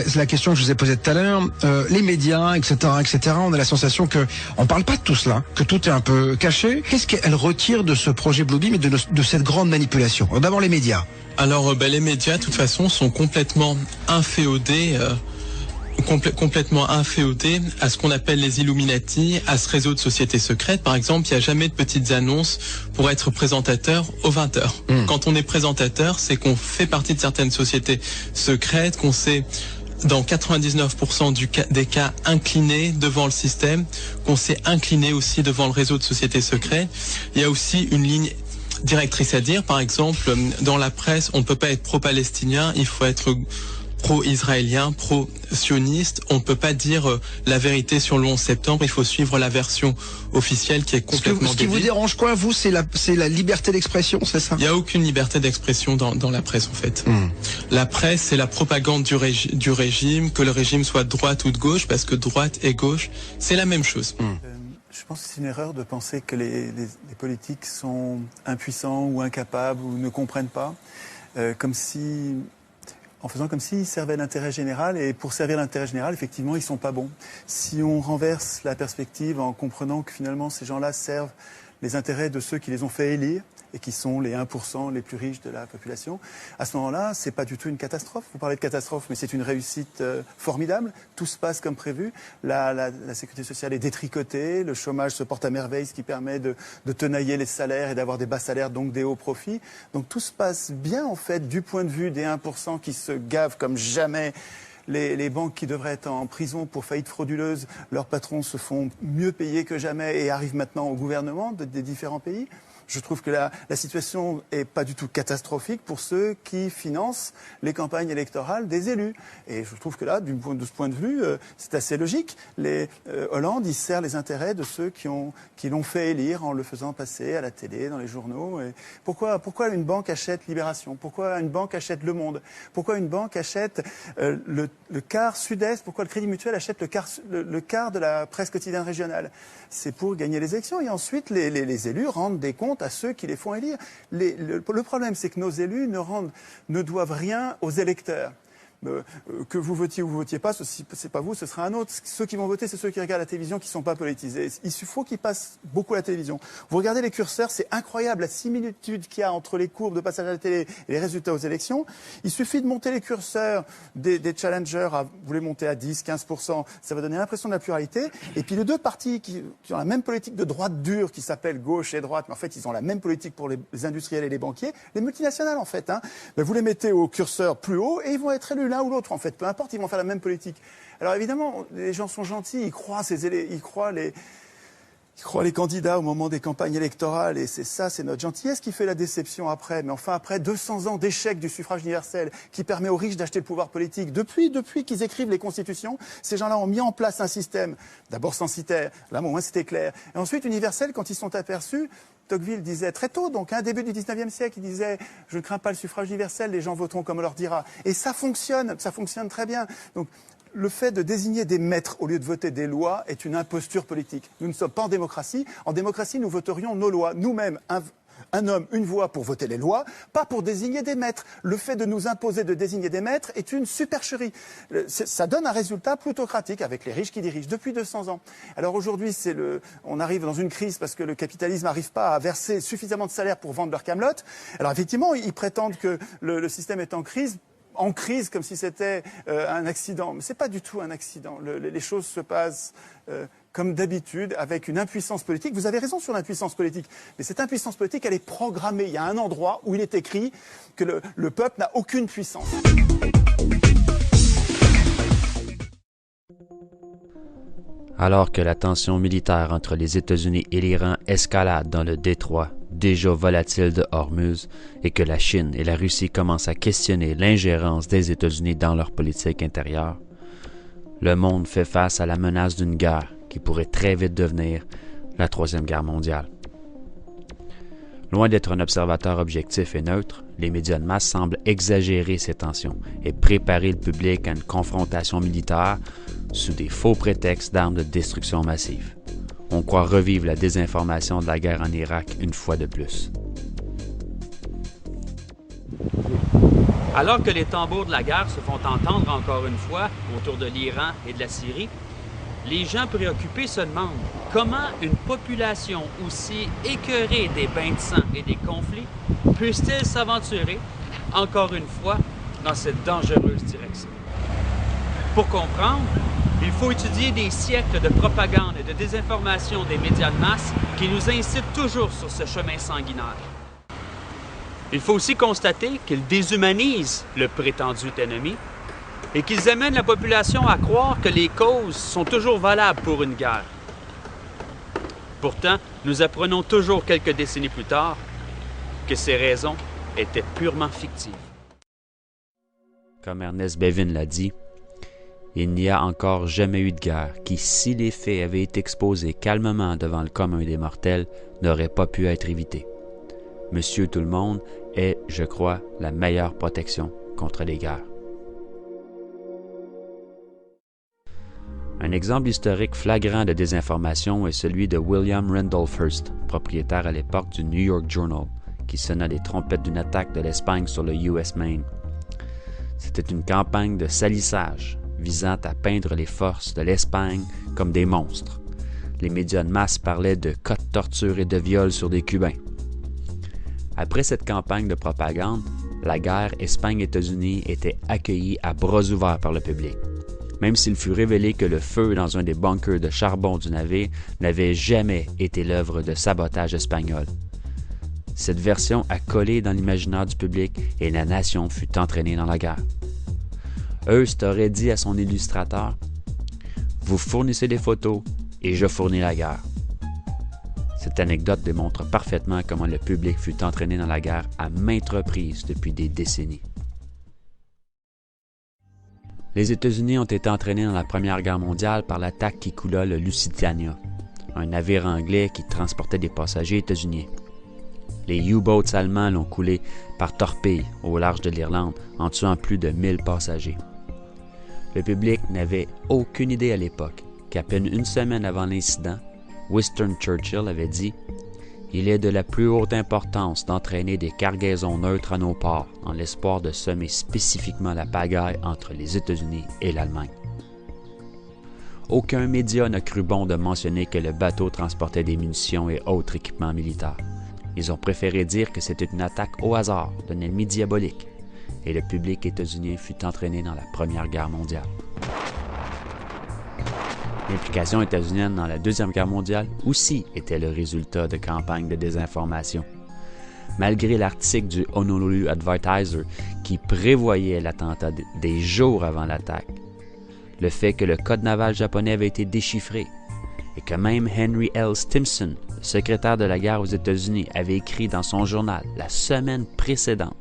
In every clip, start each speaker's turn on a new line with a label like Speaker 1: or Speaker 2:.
Speaker 1: c'est la question que je vous ai posée tout à l'heure. Les médias, etc., etc., on a la sensation que on parle pas de tout cela, que tout est un peu caché. Qu'est-ce qu'elle retire de ce projet Bluebeam et de cette grande manipulation? D'abord les médias.
Speaker 2: Alors, les médias, de toute façon, sont complètement inféodés. Complètement inféodé à ce qu'on appelle les Illuminati, à ce réseau de sociétés secrètes. Par exemple, il n'y a jamais de petites annonces pour être présentateur aux 20h. Quand on est présentateur, c'est qu'on fait partie de certaines sociétés secrètes, qu'on s'est dans 99% des cas incliné devant le système, qu'on s'est incliné aussi devant le réseau de sociétés secrètes. Il y a aussi une ligne directrice à dire. Par exemple, dans la presse, on ne peut pas être pro-palestinien, il faut être pro-israélien, pro-sioniste. On ne peut pas dire la vérité sur le 11 septembre. Il faut suivre la version officielle qui est complètement
Speaker 1: Ce qui vous dérange quoi, vous, c'est la liberté d'expression, c'est ça?
Speaker 2: Il n'y a aucune liberté d'expression dans la presse, en fait. La presse, c'est la propagande du régime, que le régime soit de droite ou de gauche, parce que droite et gauche, c'est la même chose.
Speaker 3: Je pense que c'est une erreur de penser que les politiques sont impuissants ou incapables ou ne comprennent pas, en faisant comme s'ils servaient l'intérêt général, et pour servir l'intérêt général, effectivement, ils sont pas bons. Si on renverse la perspective en comprenant que finalement ces gens-là servent les intérêts de ceux qui les ont fait élire, et qui sont les 1% les plus riches de la population, à ce moment-là, c'est pas du tout une catastrophe. Vous parlez de catastrophe, mais c'est une réussite formidable. Tout se passe comme prévu. La sécurité sociale est détricotée, le chômage se porte à merveille, ce qui permet de tenailler les salaires et d'avoir des bas salaires, donc des hauts profits. Donc tout se passe bien, en fait, du point de vue des 1% qui se gavent comme jamais. Les banques qui devraient être en prison pour faillite frauduleuse, leurs patrons se font mieux payer que jamais et arrivent maintenant au gouvernement des différents pays. Je trouve que la situation est pas du tout catastrophique pour ceux qui financent les campagnes électorales des élus. Et je trouve que là, de ce point de vue, c'est assez logique. Hollande, il sert les intérêts de ceux qui l'ont fait élire en le faisant passer à la télé, dans les journaux. Et pourquoi une banque achète Libération? Pourquoi une banque achète Le Monde? Pourquoi une banque achète le quart Sud-Est? Pourquoi le Crédit Mutuel achète le quart de la presse quotidienne régionale? C'est pour gagner les élections. Et ensuite, les élus rendent des comptes à ceux qui les font élire. Le problème, c'est que nos élus ne doivent rien aux électeurs. Que vous votiez ou vous votiez pas, c'est pas vous, ce sera un autre. Ceux qui vont voter, c'est ceux qui regardent la télévision, qui sont pas politisés. Il faut qu'ils passent beaucoup à la télévision. Vous regardez les curseurs, c'est incroyable la similitude qu'il y a entre les courbes de passage à la télé et les résultats aux élections. Il suffit de monter les curseurs des challengers, vous les montez à 10, 15%, ça va donner l'impression de la pluralité. Et puis les deux partis qui ont la même politique de droite dure, qui s'appelle gauche et droite, mais en fait ils ont la même politique pour les industriels et les banquiers, les multinationales en fait. Vous les mettez au curseur plus haut et ils vont être élus l'un ou l'autre, en fait, peu importe, ils vont faire la même politique. Alors évidemment, les gens sont gentils, ils croient les candidats au moment des campagnes électorales, et c'est notre gentillesse qui fait la déception après. Mais enfin, après 200 ans d'échec du suffrage universel, qui permet aux riches d'acheter le pouvoir politique, depuis qu'ils écrivent les constitutions, ces gens-là ont mis en place un système, d'abord censitaire, là au moins c'était clair, et ensuite universel quand ils sont aperçus. Tocqueville disait très tôt, donc début du 19e siècle, il disait « Je ne crains pas le suffrage universel, les gens voteront comme on leur dira ». Et ça fonctionne très bien. Donc, le fait de désigner des maîtres au lieu de voter des lois est une imposture politique. Nous ne sommes pas en démocratie. En démocratie, nous voterions nos lois. Nous-mêmes, un homme, une voix pour voter les lois, pas pour désigner des maîtres. Le fait de nous imposer de désigner des maîtres est une supercherie. Ça donne un résultat plutocratique avec les riches qui dirigent depuis 200 ans. Alors aujourd'hui, on arrive dans une crise parce que le capitalisme n'arrive pas à verser suffisamment de salaire pour vendre leur camelote. Alors effectivement, ils prétendent que le système est en crise comme si c'était un accident. Mais c'est pas du tout un accident. Les choses se passent comme d'habitude, avec une impuissance politique. Vous avez raison sur l'impuissance politique, mais cette impuissance politique, elle est programmée. Il y a un endroit où il est écrit que le peuple n'a aucune puissance.
Speaker 4: Alors que la tension militaire entre les États-Unis et l'Iran escalade dans le détroit déjà volatile de Hormuz et que la Chine et la Russie commencent à questionner l'ingérence des États-Unis dans leur politique intérieure, le monde fait face à la menace d'une guerre qui pourrait très vite devenir la Troisième Guerre mondiale. Loin d'être un observateur objectif et neutre, les médias de masse semblent exagérer ces tensions et préparer le public à une confrontation militaire sous des faux prétextes d'armes de destruction massive. On croit revivre la désinformation de la guerre en Irak une fois de plus.
Speaker 5: Alors que les tambours de la guerre se font entendre encore une fois autour de l'Iran et de la Syrie, les gens préoccupés se demandent comment une population aussi écœurée des bains de sang et des conflits puisse-t-elle s'aventurer, encore une fois, dans cette dangereuse direction. Pour comprendre, il faut étudier des siècles de propagande et de désinformation des médias de masse qui nous incitent toujours sur ce chemin sanguinaire. Il faut aussi constater qu'ils déshumanisent le prétendu ennemi et qu'ils amènent la population à croire que les causes sont toujours valables pour une guerre. Pourtant, nous apprenons toujours quelques décennies plus tard que ces raisons étaient purement fictives.
Speaker 4: Comme Ernest Bevin l'a dit, il n'y a encore jamais eu de guerre qui, si les faits avaient été exposés calmement devant le commun des mortels, n'aurait pas pu être évité. Monsieur Tout-le-Monde est, je crois, la meilleure protection contre les guerres. Un exemple historique flagrant de désinformation est celui de William Randolph Hearst, propriétaire à l'époque du New York Journal, qui sonna les trompettes d'une attaque de l'Espagne sur le US Maine. C'était une campagne de salissage visant à peindre les forces de l'Espagne comme des monstres. Les médias de masse parlaient de cas de torture et de viols sur des Cubains. Après cette campagne de propagande, la guerre Espagne-États-Unis était accueillie à bras ouverts par le public, même s'il fut révélé que le feu dans un des bunkers de charbon du navire n'avait jamais été l'œuvre de sabotage espagnol. Cette version a collé dans l'imaginaire du public et la nation fut entraînée dans la guerre. Hearst aurait dit à son illustrateur « Vous fournissez des photos et je fournis la guerre ». Cette anecdote démontre parfaitement comment le public fut entraîné dans la guerre à maintes reprises depuis des décennies. Les États-Unis ont été entraînés dans la Première Guerre mondiale par l'attaque qui coula le Lusitania, un navire anglais qui transportait des passagers états-uniens. Les U-boats allemands l'ont coulé par torpille au large de l'Irlande en tuant plus de 1000 passagers. Le public n'avait aucune idée à l'époque qu'à peine une semaine avant l'incident, Winston Churchill avait dit « Il est de la plus haute importance d'entraîner des cargaisons neutres à nos ports en l'espoir de semer spécifiquement la pagaille entre les États-Unis et l'Allemagne. » Aucun média n'a cru bon de mentionner que le bateau transportait des munitions et autres équipements militaires. Ils ont préféré dire que c'était une attaque au hasard d'un ennemi diabolique, et le public états-unien fut entraîné dans la Première Guerre mondiale. L'implication états-unienne dans la Deuxième Guerre mondiale aussi était le résultat de campagnes de désinformation. Malgré l'article du Honolulu Advertiser qui prévoyait l'attentat des jours avant l'attaque, le fait que le code naval japonais avait été déchiffré et que même Henry L. Stimson, le secrétaire de la guerre aux États-Unis, avait écrit dans son journal la semaine précédente,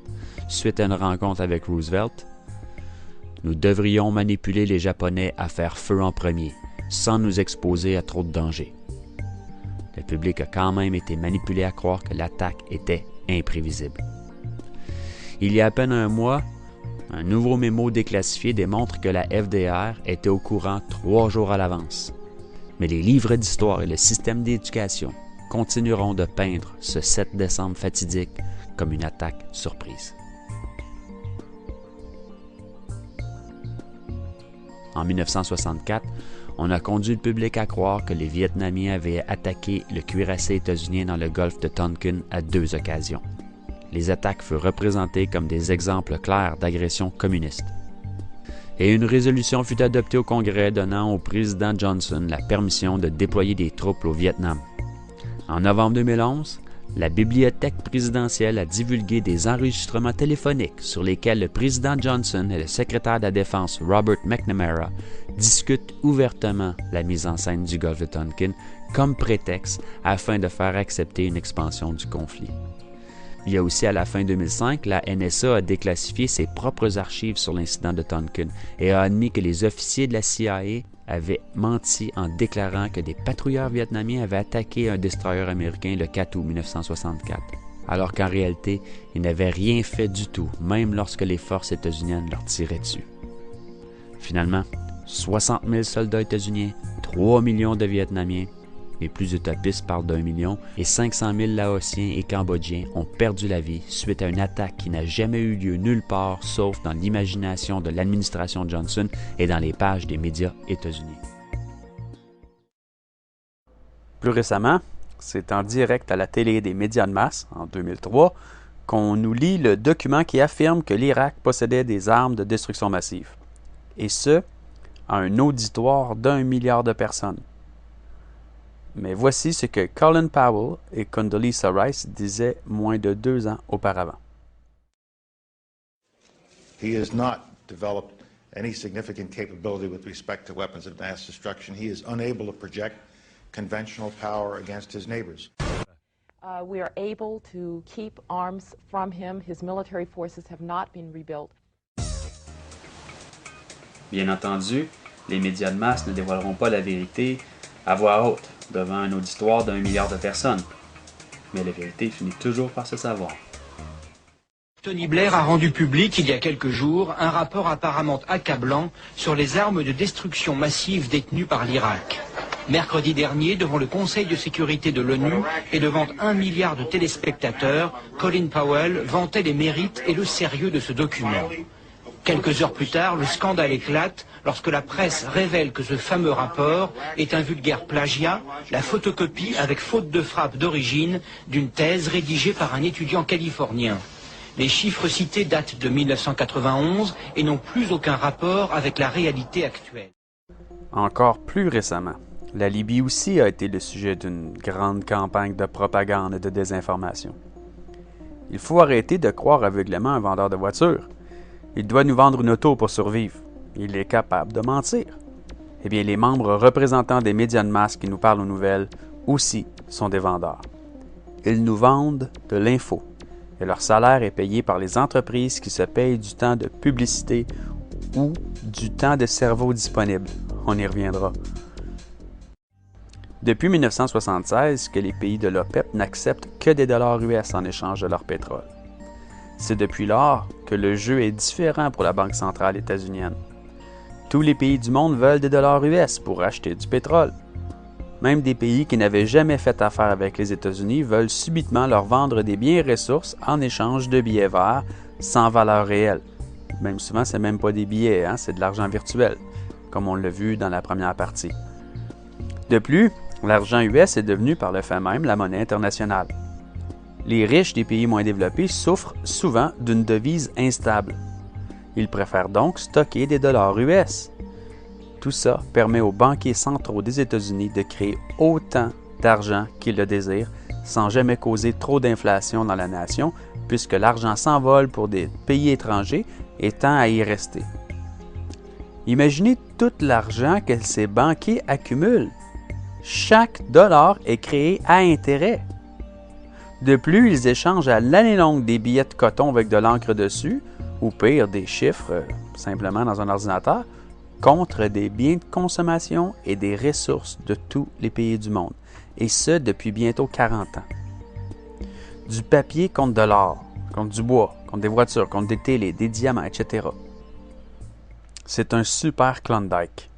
Speaker 4: suite à une rencontre avec Roosevelt, « Nous devrions manipuler les Japonais à faire feu en premier, sans nous exposer à trop de dangers. » Le public a quand même été manipulé à croire que l'attaque était imprévisible. Il y a à peine un mois, un nouveau mémo déclassifié démontre que la FDR était au courant 3 jours à l'avance. Mais les livres d'histoire et le système d'éducation continueront de peindre ce 7 décembre fatidique comme une attaque surprise. En 1964, on a conduit le public à croire que les Vietnamiens avaient attaqué le cuirassé états-unien dans le golfe de Tonkin à 2 occasions. Les attaques furent représentées comme des exemples clairs d'agression communiste. Et une résolution fut adoptée au Congrès donnant au président Johnson la permission de déployer des troupes au Vietnam. En novembre 2011, la bibliothèque présidentielle a divulgué des enregistrements téléphoniques sur lesquels le président Johnson et le secrétaire de la Défense Robert McNamara discutent ouvertement la mise en scène du golfe de Tonkin comme prétexte afin de faire accepter une expansion du conflit. Il y a aussi à la fin 2005, la NSA a déclassifié ses propres archives sur l'incident de Tonkin et a admis que les officiers de la CIA avaient menti en déclarant que des patrouilleurs vietnamiens avaient attaqué un destroyer américain le 4 août 1964, alors qu'en réalité, ils n'avaient rien fait du tout, même lorsque les forces états-uniennes leur tiraient dessus. Finalement, 60 000 soldats états-uniens, 3 millions de Vietnamiens Les plus utopistes parlent d'1 million et 500 000 Laotiens et Cambodgiens ont perdu la vie suite à une attaque qui n'a jamais eu lieu nulle part sauf dans l'imagination de l'administration Johnson et dans les pages des médias états-unis. Plus récemment, c'est en direct à la télé des médias de masse, en 2003, qu'on nous lit le document qui affirme que l'Irak possédait des armes de destruction massive. Et ce, à un auditoire d'1 milliard de personnes. Mais voici ce que Colin Powell et Condoleezza Rice disaient moins de 2 ans auparavant.
Speaker 6: He has not developed any significant capability with respect to weapons of mass destruction. He is unable to project conventional power against his neighbors.
Speaker 7: We are able to keep arms from him. His military forces have not been rebuilt.
Speaker 4: Bien entendu, les médias de masse ne dévoileront pas la vérité à voix haute devant un auditoire d'1 milliard de personnes. Mais la vérité finit toujours par se savoir.
Speaker 8: Tony Blair a rendu public il y a quelques jours un rapport apparemment accablant sur les armes de destruction massive détenues par l'Irak. Mercredi dernier, devant le Conseil de sécurité de l'ONU et devant 1 milliard de téléspectateurs, Colin Powell vantait les mérites et le sérieux de ce document. Quelques heures plus tard, le scandale éclate lorsque la presse révèle que ce fameux rapport est un vulgaire plagiat, la photocopie avec faute de frappe d'origine d'une thèse rédigée par un étudiant californien. Les chiffres cités datent de 1991 et n'ont plus aucun rapport avec la réalité actuelle.
Speaker 4: Encore plus récemment, la Libye aussi a été le sujet d'une grande campagne de propagande et de désinformation. Il faut arrêter de croire aveuglément un vendeur de voitures. Il doit nous vendre une auto pour survivre. Il est capable de mentir. Eh bien, les membres représentants des médias de masse qui nous parlent aux nouvelles aussi sont des vendeurs. Ils nous vendent de l'info et leur salaire est payé par les entreprises qui se payent du temps de publicité ou du temps de cerveau disponible. On y reviendra. Depuis 1976 que les pays de l'OPEP n'acceptent que des dollars US en échange de leur pétrole. C'est depuis lors que le jeu est différent pour la Banque centrale états-unienne. Tous les pays du monde veulent des dollars US pour acheter du pétrole. Même des pays qui n'avaient jamais fait affaire avec les États-Unis veulent subitement leur vendre des biens et ressources en échange de billets verts sans valeur réelle. Même souvent, c'est même pas des billets, c'est de l'argent virtuel, comme on l'a vu dans la première partie. De plus, l'argent US est devenu par le fait même la monnaie internationale. Les riches des pays moins développés souffrent souvent d'une devise instable. Ils préfèrent donc stocker des dollars US. Tout ça permet aux banquiers centraux des États-Unis de créer autant d'argent qu'ils le désirent sans jamais causer trop d'inflation dans la nation puisque l'argent s'envole pour des pays étrangers et tend à y rester. Imaginez tout l'argent que ces banquiers accumulent. Chaque dollar est créé à intérêt. De plus, ils échangent à l'année longue des billets de coton avec de l'encre dessus, ou pire, des chiffres, simplement dans un ordinateur, contre des biens de consommation et des ressources de tous les pays du monde, et ce depuis bientôt 40 ans. Du papier contre de l'or, contre du bois, contre des voitures, contre des télés, des diamants, etc. C'est un super Klondike.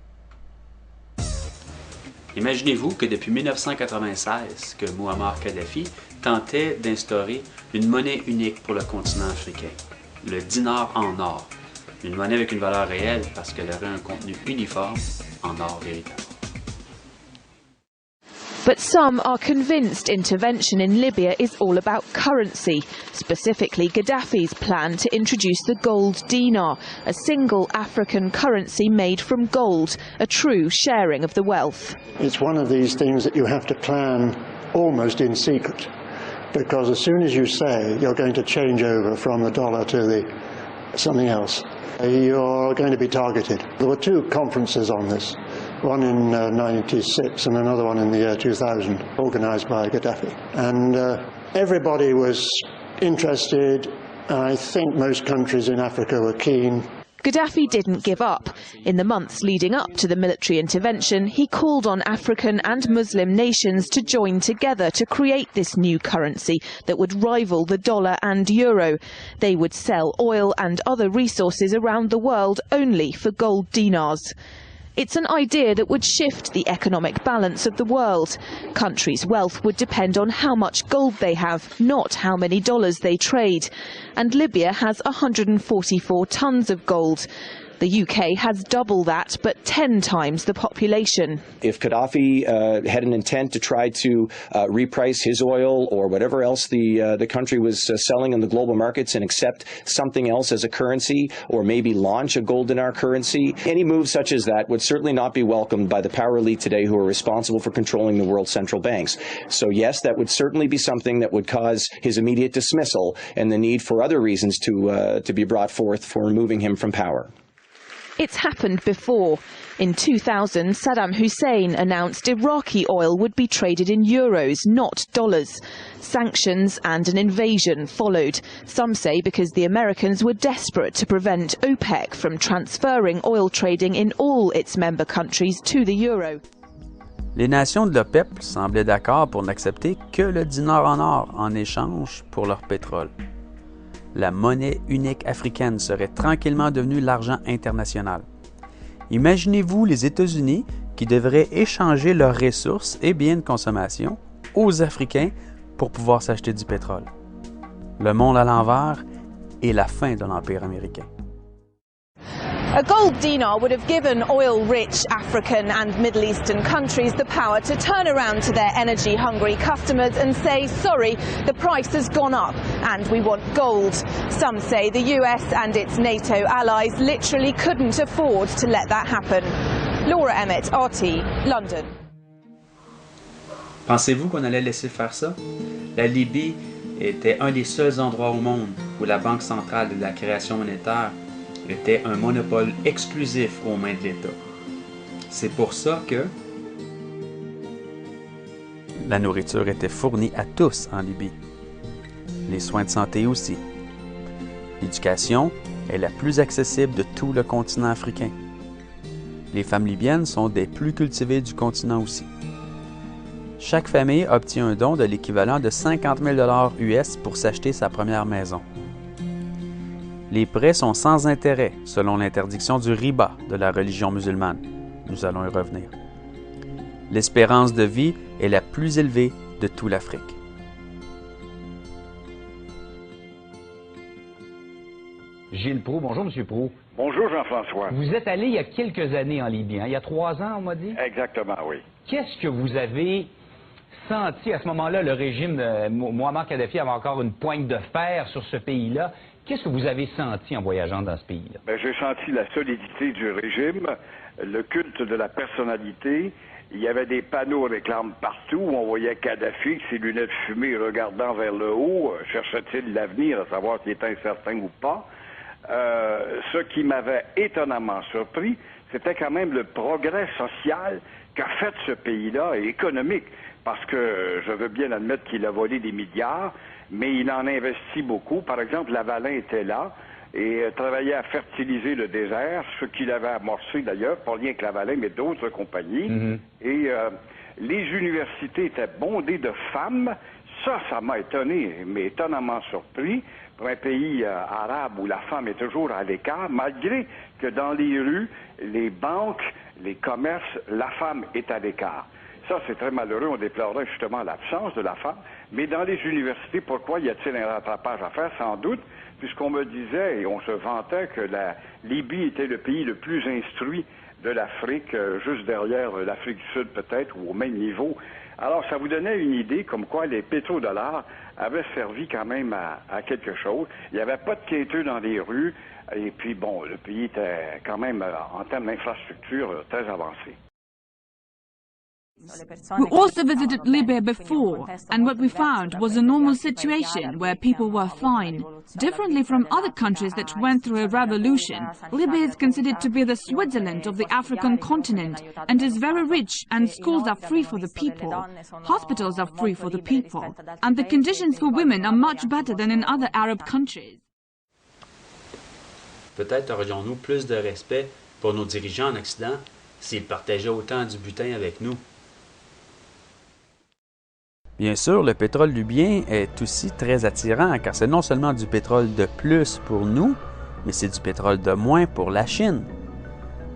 Speaker 4: Imaginez-vous que depuis 1996, que Mouammar Kadhafi tentait d'instaurer une monnaie unique pour le continent africain, le dinar en or, une monnaie avec une valeur réelle parce qu'elle aurait un contenu uniforme en or véritable.
Speaker 9: But some are convinced intervention in Libya is all about currency, specifically Gaddafi's plan to introduce the gold dinar, a single African currency made from gold, a true sharing of the wealth.
Speaker 10: It's one of these things that you have to plan almost in secret, because as soon as you say you're going to change over from the dollar to something else, you're going to be targeted. There were 2 conferences on this. One in 96 and another one in the year 2000, organized by Gaddafi. And everybody was interested. I think most countries in Africa were keen.
Speaker 9: Gaddafi didn't give up. In the months leading up to the military intervention, he called on African and Muslim nations to join together to create this new currency that would rival the dollar and euro. They would sell oil and other resources around the world only for gold dinars. It's an idea that would shift the economic balance of the world. Countries' wealth would depend on how much gold they have, not how many dollars they trade. And Libya has 144 tons of gold. The UK has double that, but 10 times the population.
Speaker 11: If Gaddafi had an intent to try to reprice his oil or whatever else the country was selling in the global markets and accept something else as a currency, or maybe launch a gold dinar currency, any move such as that would certainly not be welcomed by the power elite today who are responsible for controlling the world's central banks. So yes, that would certainly be something that would cause his immediate dismissal and the need for other reasons to be brought forth for removing him from power.
Speaker 9: It's happened before. In 2000, Saddam Hussein announced Iraqi oil would be traded in euros, not dollars. Sanctions and an invasion followed. Some say because the Americans were desperate to prevent OPEC from transferring oil trading in all its member countries to the euro.
Speaker 12: Les nations de l'OPEP semblaient d'accord pour n'accepter que le dinar en or en échange pour leur pétrole. La monnaie unique africaine serait tranquillement devenue l'argent international. Imaginez-vous les États-Unis qui devraient échanger leurs ressources et biens de consommation aux Africains pour pouvoir s'acheter du pétrole. Le monde à l'envers et la fin de l'Empire américain.
Speaker 9: A gold dinar would have given oil-rich African and Middle Eastern countries the power to turn around to their energy-hungry customers and say, sorry, the price has gone up and we want gold. Some say the US and its NATO allies literally couldn't afford to let that happen. Laura Emmett, RT, London.
Speaker 12: Pensez-vous qu'on allait laisser faire ça? La Libye était un des seuls endroits au monde où la Banque centrale de la création monétaire était un monopole exclusif aux mains de l'État. C'est pour ça que la nourriture était fournie à tous en Libye. Les soins de santé aussi. L'éducation est la plus accessible de tout le continent africain. Les femmes libyennes sont des plus cultivées du continent aussi. Chaque famille obtient un don de l'équivalent de 50 000 $ US pour s'acheter sa première maison. Les prêts sont sans intérêt, selon l'interdiction du riba de la religion musulmane. Nous allons y revenir. L'espérance de vie est la plus élevée de toute l'Afrique.
Speaker 13: Gilles Proulx. Bonjour, M. Proulx.
Speaker 14: Bonjour, Jean-François.
Speaker 13: Vous êtes allé il y a quelques années en Libye, hein? Il y a 3 ans, on m'a dit?
Speaker 14: Exactement, oui.
Speaker 13: Qu'est-ce que vous avez senti à ce moment-là? Le régime de Mouammar Kadhafi avait encore une pointe de fer sur ce pays-là. Qu'est-ce que vous avez senti en voyageant dans ce pays-là?
Speaker 14: Ben, j'ai senti la solidité du régime, le culte de la personnalité. Il y avait des panneaux réclames partout où on voyait Kadhafi, ses lunettes fumées regardant vers le haut, cherchait-il l'avenir, à savoir s'il était incertain ou pas. Ce qui m'avait étonnamment surpris, c'était quand même le progrès social qu'a fait ce pays-là et économique. Parce que je veux bien admettre qu'il a volé des milliards, mais il en investit beaucoup. Par exemple, Lavalin était là et travaillait à fertiliser le désert, ce qu'il avait amorcé d'ailleurs, pas rien que Lavalin, mais d'autres compagnies. Mm-hmm. Et les universités étaient bondées de femmes. Ça m'a étonné, mais étonnamment surpris, pour un pays arabe où la femme est toujours à l'écart, malgré que dans les rues, les banques, les commerces, la femme est à l'écart. Ça, c'est très malheureux. On déplorait justement l'absence de la femme. Mais dans les universités, pourquoi y a-t-il un rattrapage à faire? Sans doute, puisqu'on me disait et on se vantait que la Libye était le pays le plus instruit de l'Afrique, juste derrière l'Afrique du Sud peut-être, ou au même niveau. Alors, ça vous donnait une idée comme quoi les pétrodollars avaient servi quand même à quelque chose. Il n'y avait pas de quêteux dans les rues. Et puis, bon, le pays était quand même, en termes d'infrastructure, très avancé.
Speaker 15: We also visited Libya before, and what we found was a normal situation where people were fine. Differently from other countries that went through a revolution, Libya is considered to be the Switzerland of the African continent and is very rich, and schools are free for the people. Hospitals are free for the people, and the conditions for women are much better than in other Arab countries.
Speaker 12: Peut-être aurions-nous plus de respect pour nos dirigeants en Occident s'ils partageaient autant du butin avec nous. Bien sûr, le pétrole libyen est aussi très attirant car c'est non seulement du pétrole de plus pour nous, mais c'est du pétrole de moins pour la Chine.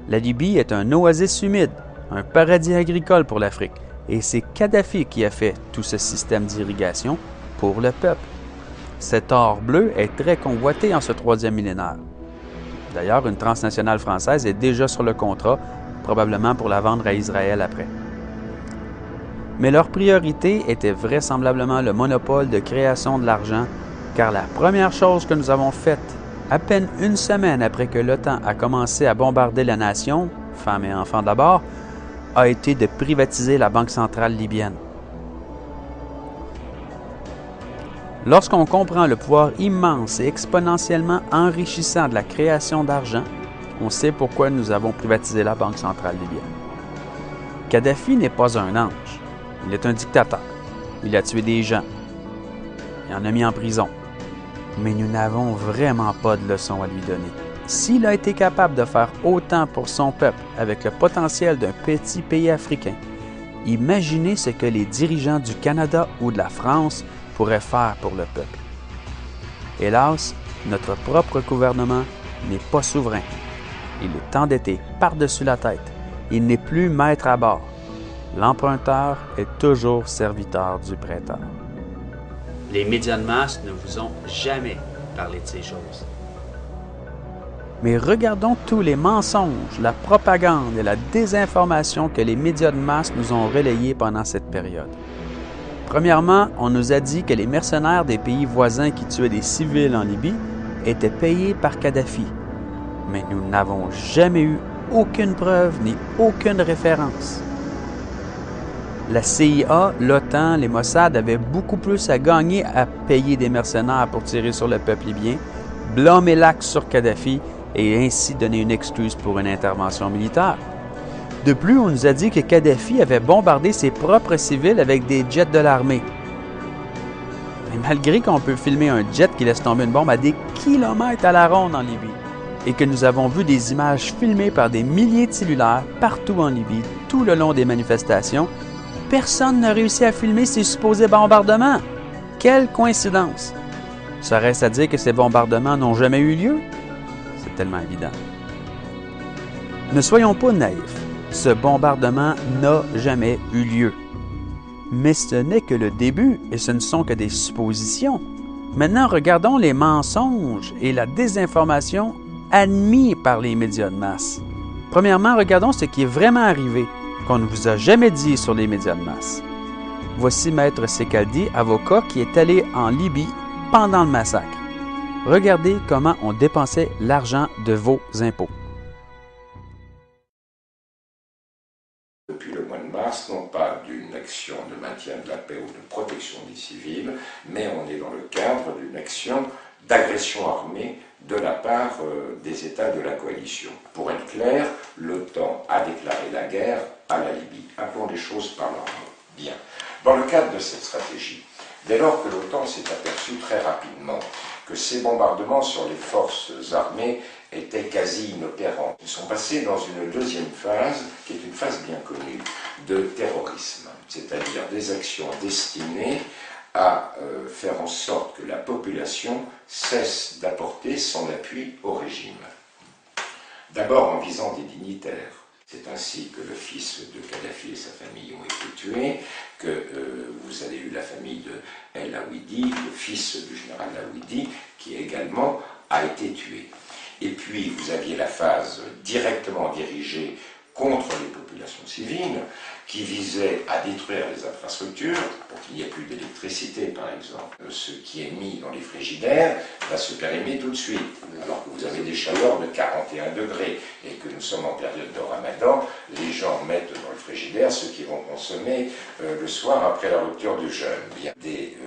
Speaker 12: La Libye est un oasis humide, un paradis agricole pour l'Afrique, et c'est Kadhafi qui a fait tout ce système d'irrigation pour le peuple. Cet or bleu est très convoité en ce 3e millénaire. D'ailleurs, une transnationale française est déjà sur le contrat, probablement pour la vendre à Israël après. Mais leur priorité était vraisemblablement le monopole de création de l'argent, car la première chose que nous avons faite, à peine une semaine après que l'OTAN a commencé à bombarder la nation, femmes et enfants d'abord, a été de privatiser la Banque centrale libyenne. Lorsqu'on comprend le pouvoir immense et exponentiellement enrichissant de la création d'argent, on sait pourquoi nous avons privatisé la Banque centrale libyenne. Kadhafi n'est pas un ange. Il est un dictateur. Il a tué des gens. Il en a mis en prison. Mais nous n'avons vraiment pas de leçon à lui donner. S'il a été capable de faire autant pour son peuple avec le potentiel d'un petit pays africain, imaginez ce que les dirigeants du Canada ou de la France pourraient faire pour le peuple. Hélas, notre propre gouvernement n'est pas souverain. Il est endetté par-dessus la tête. Il n'est plus maître à bord. L'emprunteur est toujours serviteur du prêteur.
Speaker 4: Les médias de masse ne vous ont jamais parlé de ces choses.
Speaker 12: Mais regardons tous les mensonges, la propagande et la désinformation que les médias de masse nous ont relayés pendant cette période. Premièrement, on nous a dit que les mercenaires des pays voisins qui tuaient des civils en Libye étaient payés par Kadhafi. Mais nous n'avons jamais eu aucune preuve ni aucune référence. La CIA, l'OTAN, les Mossad avaient beaucoup plus à gagner à payer des mercenaires pour tirer sur le peuple libyen, blâmer l'axe sur Kadhafi et ainsi donner une excuse pour une intervention militaire. De plus, on nous a dit que Kadhafi avait bombardé ses propres civils avec des jets de l'armée. Mais malgré qu'on peut filmer un jet qui laisse tomber une bombe à des kilomètres à la ronde en Libye, et que nous avons vu des images filmées par des milliers de cellulaires partout en Libye, tout le long des manifestations, personne n'a réussi à filmer ces supposés bombardements. Quelle coïncidence! Serait-ce à dire que ces bombardements n'ont jamais eu lieu? C'est tellement évident. Ne soyons pas naïfs. Ce bombardement n'a jamais eu lieu. Mais ce n'est que le début et ce ne sont que des suppositions. Maintenant, regardons les mensonges et la désinformation admis par les médias de masse. Premièrement, regardons ce qui est vraiment arrivé, qu'on ne vous a jamais dit sur les médias de masse. Voici Maître Sekaldi, avocat qui est allé en Libye pendant le massacre. Regardez comment on dépensait l'argent de vos impôts.
Speaker 16: Depuis le mois de mars, non pas d'une action de maintien de la paix ou de protection des civils, mais on est dans le cadre d'une action d'agression armée de la part des États de la coalition. Pour être clair, l'OTAN a déclaré la guerre à la Libye. Appelons les choses par leur nom. Bien. Dans le cadre de cette stratégie, dès lors que l'OTAN s'est aperçu très rapidement que ces bombardements sur les forces armées étaient quasi inopérants, ils sont passés dans une deuxième phase, qui est une phase bien connue, de terrorisme, c'est-à-dire des actions destinées à faire en sorte que la population cesse d'apporter son appui au régime. D'abord en visant des dignitaires. C'est ainsi que le fils de Kadhafi et sa famille ont été tués, que vous avez eu la famille de El Awidi, le fils du général Awidi, qui également a été tué. Et puis vous aviez la phase directement dirigée contre les populations civiles, qui visait à détruire les infrastructures, pour qu'il n'y ait plus d'électricité par exemple. Ce qui est mis dans les frigidaires va se périmer tout de suite, alors que vous avez des chaleurs de 41 degrés, et que nous sommes en période de Ramadan, les gens mettent dans le frigidaire ce qu'ils vont consommer le soir après la rupture du jeûne. Il y a des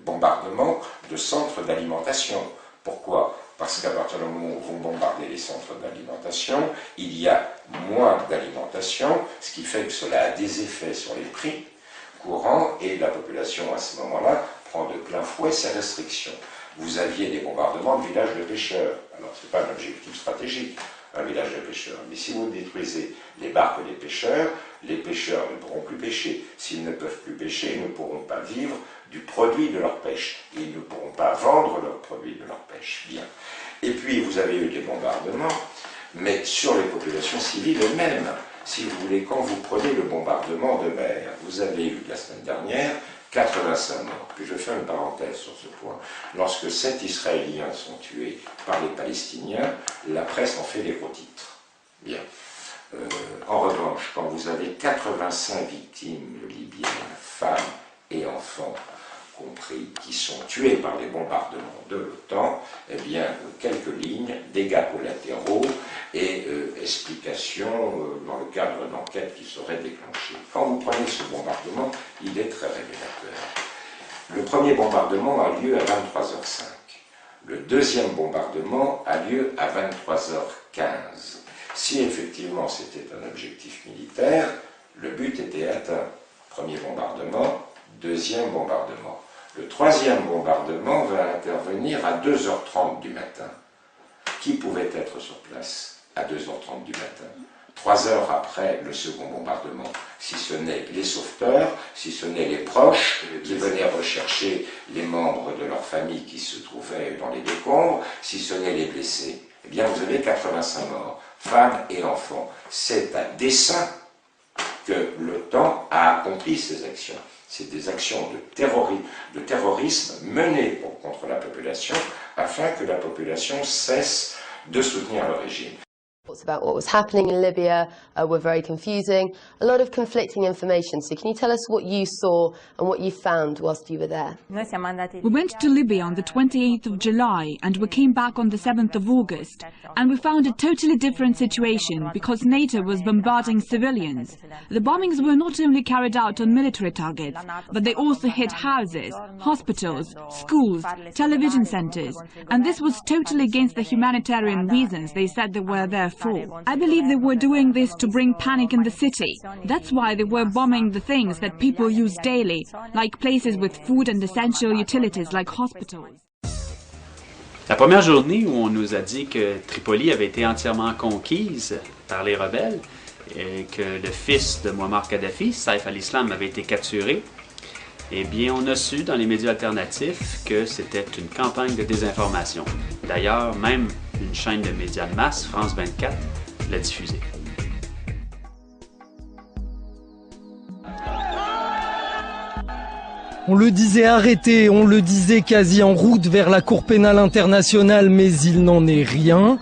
Speaker 16: bombardements de centres d'alimentation. Pourquoi ? Parce qu'à partir du moment où vous bombardez les centres d'alimentation, il y a moins d'alimentation, ce qui fait que cela a des effets sur les prix courants et la population à ce moment-là prend de plein fouet ces restrictions. Vous aviez des bombardements de villages de pêcheurs. Alors ce n'est pas un objectif stratégique, un village de pêcheurs. Mais si vous détruisez les barques des pêcheurs, les pêcheurs ne pourront plus pêcher. S'ils ne peuvent plus pêcher, ils ne pourront pas vivre du produit de leur pêche. Et ils ne pourront pas vendre leur produit de leur pêche. Bien. Et puis vous avez eu des bombardements mais sur les populations civiles elles-mêmes. Si vous voulez, quand vous prenez le bombardement de mer, vous avez eu la semaine dernière 85 morts. Puis je fais une parenthèse sur ce point. Lorsque 7 Israéliens sont tués par les Palestiniens, la presse en fait des gros titres. Bien. En revanche, quand vous avez 85 victimes libyennes, femmes et enfants compris, qui sont tués par les bombardements de l'OTAN, eh bien, quelques lignes, dégâts collatéraux et explications dans le cadre d'enquêtes qui seraient déclenchées. Quand vous prenez ce bombardement, il est très révélateur. Le premier bombardement a lieu à 23h05. Le deuxième bombardement a lieu à 23h15. Si effectivement c'était un objectif militaire, le but était atteint. Premier bombardement, deuxième bombardement. Le troisième bombardement va intervenir à 2h30 du matin. Qui pouvait être sur place à 2h30 du matin? 3 heures après le second bombardement, si ce n'est les sauveteurs, si ce n'est les proches qui venaient rechercher les membres de leur famille qui se trouvaient dans les décombres, si ce n'est les blessés, eh bien vous avez 85 morts, femmes et enfants. C'est à dessein que l'OTAN a accompli ces actions. C'est des actions de terrorisme menées contre la population afin que la population cesse de soutenir le régime.
Speaker 17: About what was happening in Libya were very confusing, a lot of conflicting information. So can you tell us what you saw and what you found whilst you were there?
Speaker 15: We went to Libya on the 28th of July and we came back on the 7th of August, and we found a totally different situation because NATO was bombarding civilians. The bombings were not only carried out on military targets, but they also hit houses, hospitals, schools, television centers, and this was totally against the humanitarian reasons they said they were there for. I believe they were doing this to bring panic in the city. That's why they were bombing the things that people use daily, like places with food and essential utilities like hospitals.
Speaker 12: La première journée où on nous a dit que Tripoli avait été entièrement conquise par les rebelles et que le fils de Muammar Kadhafi, Saif al-Islam, avait été capturé, eh bien, on a su dans les médias alternatifs que c'était une campagne de désinformation. D'ailleurs, même une chaîne de médias de masse, France 24, l'a diffusée.
Speaker 18: On le disait arrêté, on le disait quasi en route vers la Cour pénale internationale, mais il n'en est rien.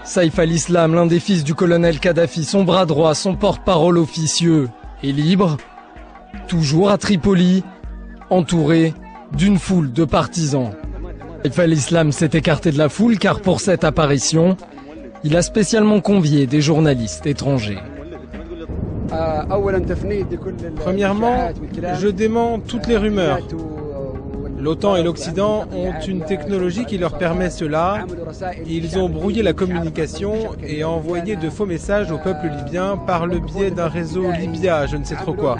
Speaker 18: Saif al-Islam, l'un des fils du colonel Kadhafi, son bras droit, son porte-parole officieux, est libre. Toujours à Tripoli, entouré d'une foule de partisans. Saif al-Islam s'est écarté de la foule car pour cette apparition, il a spécialement convié des journalistes étrangers.
Speaker 19: Premièrement, je dément toutes les rumeurs. L'OTAN et l'Occident ont une technologie qui leur permet cela. Ils ont brouillé la communication et envoyé de faux messages au peuple libyen par le biais d'un réseau Libya, je ne sais trop quoi.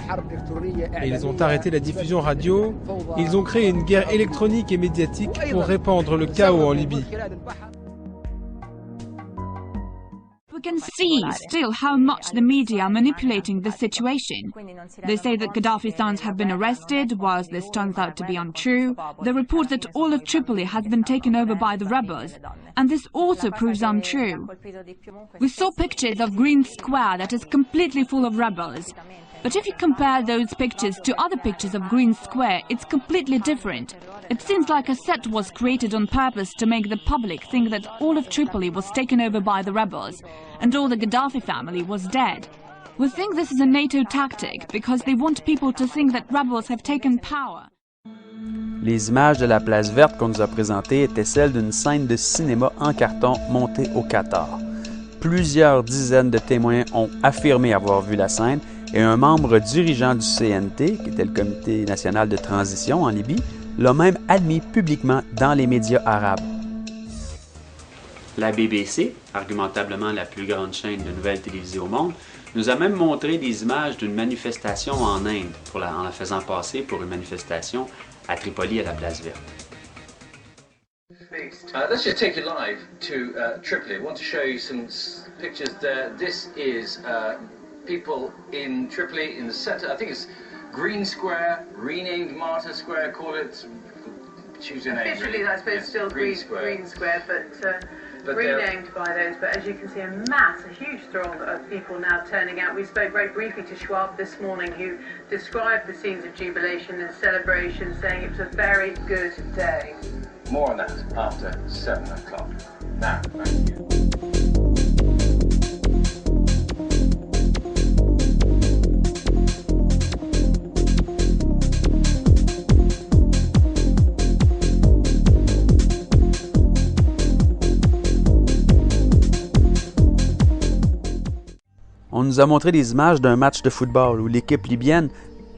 Speaker 19: Et ils ont arrêté la diffusion radio. Ils ont créé une guerre électronique et médiatique pour répandre le chaos en Libye.
Speaker 15: We can see still how much the media are manipulating the situation. They say that Gaddafi's sons have been arrested, whilst this turns out to be untrue. They report that all of Tripoli has been taken over by the rebels, and this also proves untrue. We saw pictures of Green Square that is completely full of rebels. But if you compare those pictures to other pictures of Green Square, it's completely different. It seems like a set was created on purpose to make the public think that all of Tripoli was taken over by the rebels, and all the Gaddafi family was dead. We think this is a NATO tactic because they want people to think that rebels have taken power.
Speaker 12: Les images de la place verte qu'on nous a présentées étaient celles d'une scène de cinéma en carton montée au Qatar. Plusieurs dizaines de témoins ont affirmé avoir vu la scène et un membre dirigeant du CNT, qui était le Comité national de transition en Libye, l'a même admis publiquement dans les médias arabes. La BBC, argumentablement la plus grande chaîne de nouvelles télévisées au monde, nous a même montré des images d'une manifestation en Inde, en la faisant passer pour une manifestation à Tripoli à la place verte.
Speaker 20: Let's just take you live to Tripoli. I want to show you some pictures there. This is people in Tripoli in the center. I think it's Green Square, renamed Martyr Square, call it, choose your name.
Speaker 21: Officially, really. I suppose, yeah, still Green Square, but
Speaker 20: but
Speaker 21: renamed by those, but as you can see, a huge throng of people now turning out. We spoke very briefly to Schwab this morning, who described the scenes of jubilation and celebration, saying it was a very good day.
Speaker 20: more on that after 7 o'clock. Now, thank you.
Speaker 12: On nous a montré des images d'un match de football où l'équipe libyenne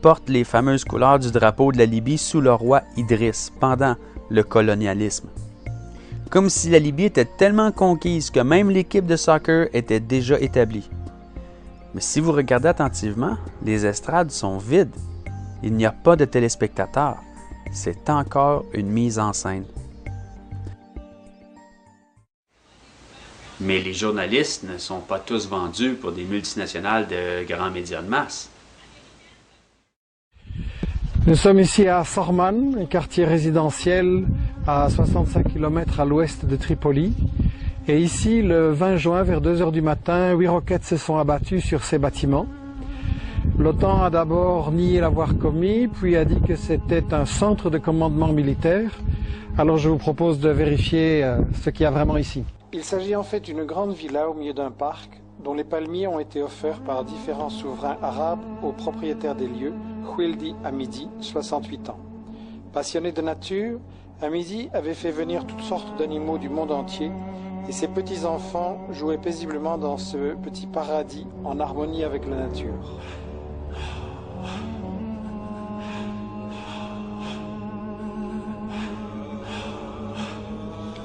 Speaker 12: porte les fameuses couleurs du drapeau de la Libye sous le roi Idriss pendant le colonialisme. Comme si la Libye était tellement conquise que même l'équipe de soccer était déjà établie. Mais si vous regardez attentivement, les estrades sont vides. Il n'y a pas de téléspectateurs. C'est encore une mise en scène. Mais les journalistes ne sont pas tous vendus pour des multinationales de grands médias de masse.
Speaker 22: Nous sommes ici à Sorman, un quartier résidentiel à 65 km à l'ouest de Tripoli. Et ici, le 20 juin, vers 2 h du matin, 8 roquettes se sont abattues sur ces bâtiments. L'OTAN a d'abord nié l'avoir commis, puis a dit que c'était un centre de commandement militaire. Alors je vous propose de vérifier ce qu'il y a vraiment ici. Il s'agit en fait d'une grande villa au milieu d'un parc dont les palmiers ont été offerts par différents souverains arabes au propriétaire des lieux, Khwildi Hamidi, 68 ans. Passionné de nature, Hamidi avait fait venir toutes sortes d'animaux du monde entier et ses petits-enfants jouaient paisiblement dans ce petit paradis en harmonie avec la nature.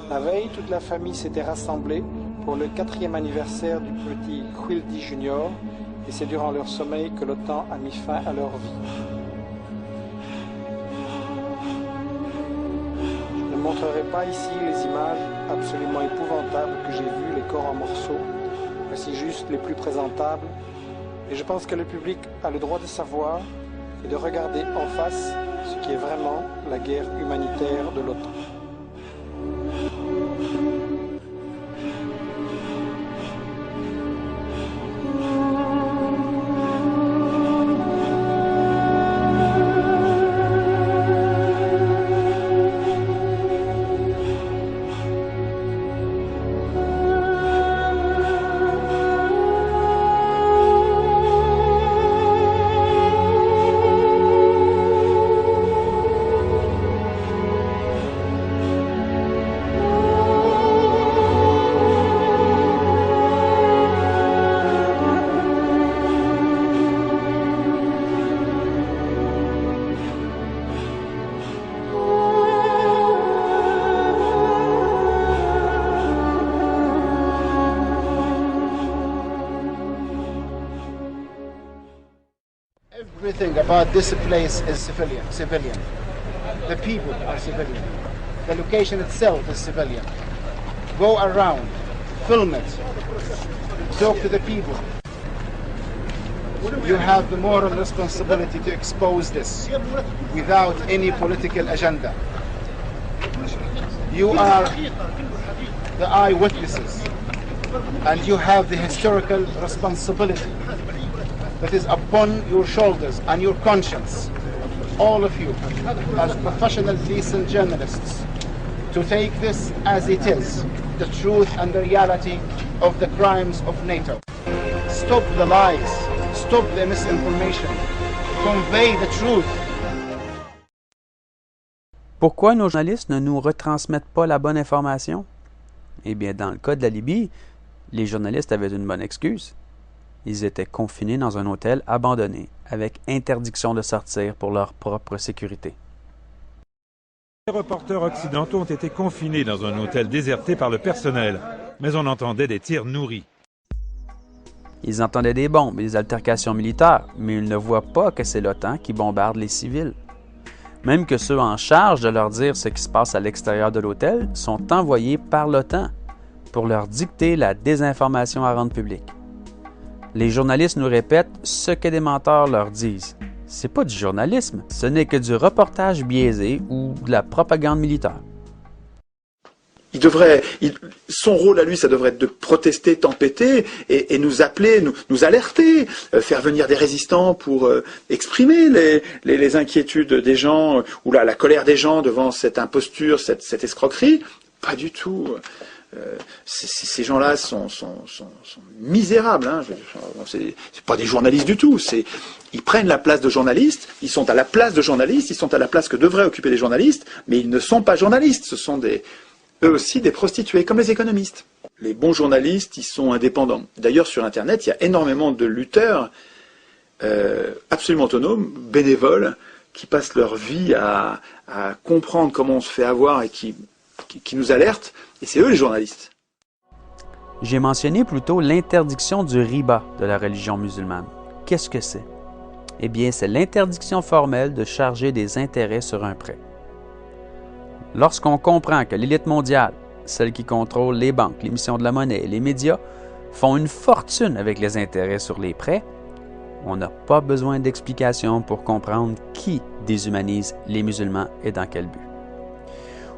Speaker 22: La veille, toute la famille s'était rassemblée pour le 4e anniversaire du petit Khwildi Junior, et c'est durant leur sommeil que l'OTAN a mis fin à leur vie. Je ne montrerai pas ici les images absolument épouvantables que j'ai vues, les corps en morceaux. Voici juste les plus présentables. Et je pense que le public a le droit de savoir et de regarder en face ce qui est vraiment la guerre humanitaire de l'OTAN.
Speaker 23: Everything about this place is civilian. The people are civilian. The location itself is civilian. Go around, film it, talk to the people. You have the moral responsibility to expose this without any political agenda. You are the eyewitnesses, and you have the historical responsibility that is upon your shoulders and your conscience, all of you, as professional decent journalists, to take this as it is, the truth and the reality of the crimes of NATO. Stop the lies, stop the misinformation, convey the truth.
Speaker 12: Pourquoi nos journalistes ne nous retransmettent pas la bonne information? Eh bien, dans le cas de la Libye, les journalistes avaient une bonne excuse. Ils étaient confinés dans un hôtel abandonné, avec interdiction de sortir pour leur propre sécurité.
Speaker 24: Les reporters occidentaux ont été confinés dans un hôtel déserté par le personnel, mais on entendait des tirs nourris.
Speaker 12: Ils entendaient des bombes et des altercations militaires, mais ils ne voient pas que c'est l'OTAN qui bombarde les civils. Même que ceux en charge de leur dire ce qui se passe à l'extérieur de l'hôtel sont envoyés par l'OTAN pour leur dicter la désinformation à rendre publique. Les journalistes nous répètent ce que des menteurs leur disent. C'est pas du journalisme, ce n'est que du reportage biaisé ou de la propagande militaire.
Speaker 1: son rôle à lui, ça devrait être de protester, tempêter et nous appeler, nous alerter, faire venir des résistants pour exprimer les inquiétudes des gens ou la colère des gens devant cette imposture, cette escroquerie. Pas du tout. Ces gens-là sont misérables. Hein. C'est pas des journalistes du tout. Ils prennent la place de journalistes. Ils sont à la place de journalistes. Ils sont à la place que devraient occuper les journalistes. Mais ils ne sont pas journalistes. Ce sont eux aussi des prostituées, comme les économistes. Les bons journalistes, ils sont indépendants. D'ailleurs, sur Internet, il y a énormément de lutteurs absolument autonomes, bénévoles, qui passent leur vie à comprendre comment on se fait avoir et qui nous alertent. Et c'est eux les journalistes.
Speaker 12: J'ai mentionné plus tôt l'interdiction du riba de la religion musulmane. Qu'est-ce que c'est? Eh bien, c'est l'interdiction formelle de charger des intérêts sur un prêt. Lorsqu'on comprend que l'élite mondiale, celle qui contrôle les banques, l'émission de la monnaie et les médias, font une fortune avec les intérêts sur les prêts, on n'a pas besoin d'explications pour comprendre qui déshumanise les musulmans et dans quel but.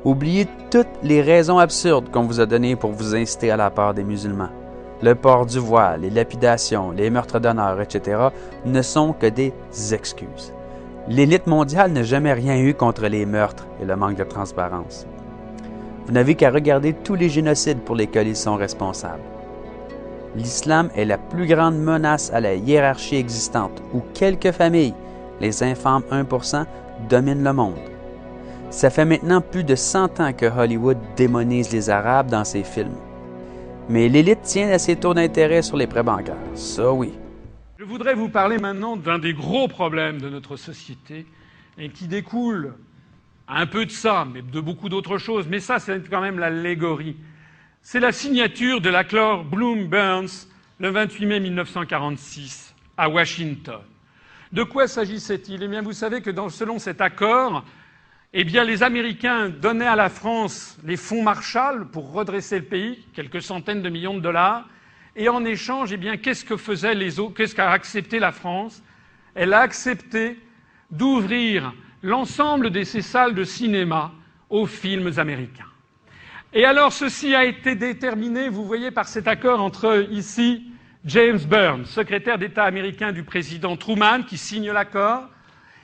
Speaker 12: Oubliez toutes les raisons absurdes qu'on vous a données pour vous inciter à la peur des musulmans. Le port du voile, les lapidations, les meurtres d'honneur, etc. ne sont que des excuses. L'élite mondiale n'a jamais rien eu contre les meurtres et le manque de transparence. Vous n'avez qu'à regarder tous les génocides pour lesquels ils sont responsables. L'islam est la plus grande menace à la hiérarchie existante, où quelques familles, les infâmes 1%, dominent le monde. Ça fait maintenant plus de 100 ans que Hollywood démonise les Arabes dans ses films. Mais l'élite tient à ses taux d'intérêt sur les prêts bancaires. Ça, oui.
Speaker 2: Je voudrais vous parler maintenant d'un des gros problèmes de notre société et qui découle un peu de ça, mais de beaucoup d'autres choses. Mais ça, c'est quand même l'allégorie. C'est la signature de l'accord Bloom-Burns le 28 mai 1946 à Washington. De quoi s'agissait-il? Eh bien, vous savez que selon cet accord, eh bien, les Américains donnaient à la France les fonds Marshall pour redresser le pays, quelques centaines de millions de dollars. Et en échange, eh bien, qu'est-ce qu'a accepté la France? Elle a accepté d'ouvrir l'ensemble de ces salles de cinéma aux films américains. Et alors, ceci a été déterminé, vous voyez, par cet accord entre, ici, James Burns, secrétaire d'État américain du président Truman, qui signe l'accord.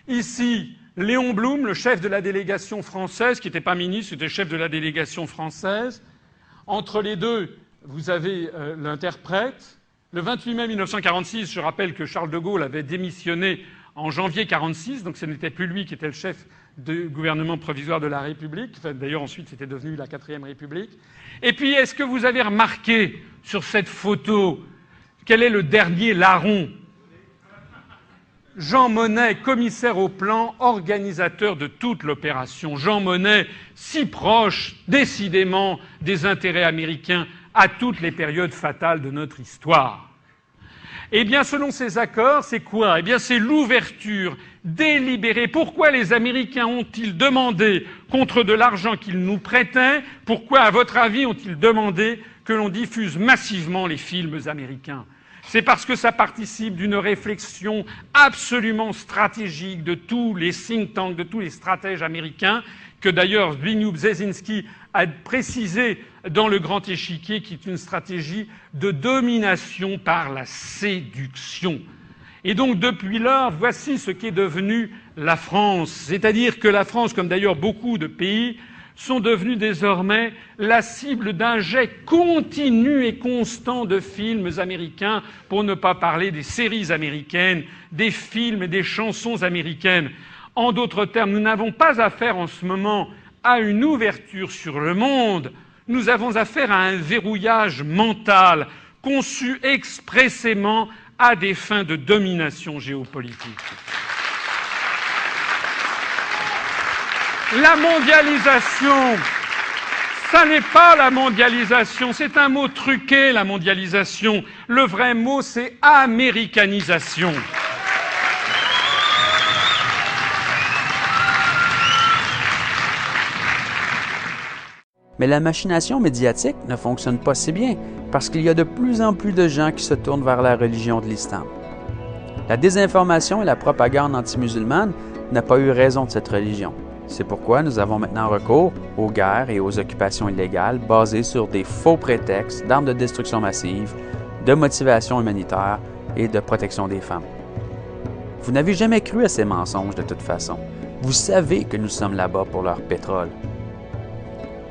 Speaker 2: Ici, Léon Blum, le chef de la délégation française, qui n'était pas ministre, c'était chef de la délégation française. Entre les deux, vous avez l'interprète. Le 28 mai 1946, je rappelle que Charles de Gaulle avait démissionné en janvier 1946, donc ce n'était plus lui qui était le chef du gouvernement provisoire de la République. Enfin, d'ailleurs, ensuite, c'était devenu la 4e République. Et puis, est-ce que vous avez remarqué sur cette photo quel est le dernier larron? Jean Monnet, commissaire au plan, organisateur de toute l'opération. Jean Monnet, si proche, décidément, des intérêts américains à toutes les périodes fatales de notre histoire. Eh bien, selon ces accords, c'est quoi? Eh bien, c'est l'ouverture délibérée. Pourquoi les Américains ont-ils demandé, contre de l'argent qu'ils nous prêtaient, pourquoi, à votre avis, ont-ils demandé que l'on diffuse massivement les films américains? C'est parce que ça participe d'une réflexion absolument stratégique de tous les think tanks, de tous les stratèges américains, que d'ailleurs Zbigniew Brzezinski a précisé dans Le Grand Échiquier, qui est une stratégie de domination par la séduction. Et donc, depuis lors, voici ce qu'est devenue la France. C'est-à-dire que la France, comme d'ailleurs beaucoup de pays, sont devenus désormais la cible d'un jet continu et constant de films américains, pour ne pas parler des séries américaines, des films et des chansons américaines. En d'autres termes, nous n'avons pas affaire en ce moment à une ouverture sur le monde, nous avons affaire à un verrouillage mental conçu expressément à des fins de domination géopolitique. La mondialisation, ça n'est pas la mondialisation, c'est un mot truqué, la mondialisation. Le vrai mot, c'est américanisation.
Speaker 12: Mais la machination médiatique ne fonctionne pas si bien parce qu'il y a de plus en plus de gens qui se tournent vers la religion de l'islam. La désinformation et la propagande anti-musulmane n'a pas eu raison de cette religion. C'est pourquoi nous avons maintenant recours aux guerres et aux occupations illégales basées sur des faux prétextes d'armes de destruction massive, de motivation humanitaire et de protection des femmes. Vous n'avez jamais cru à ces mensonges de toute façon. Vous savez que nous sommes là-bas pour leur pétrole.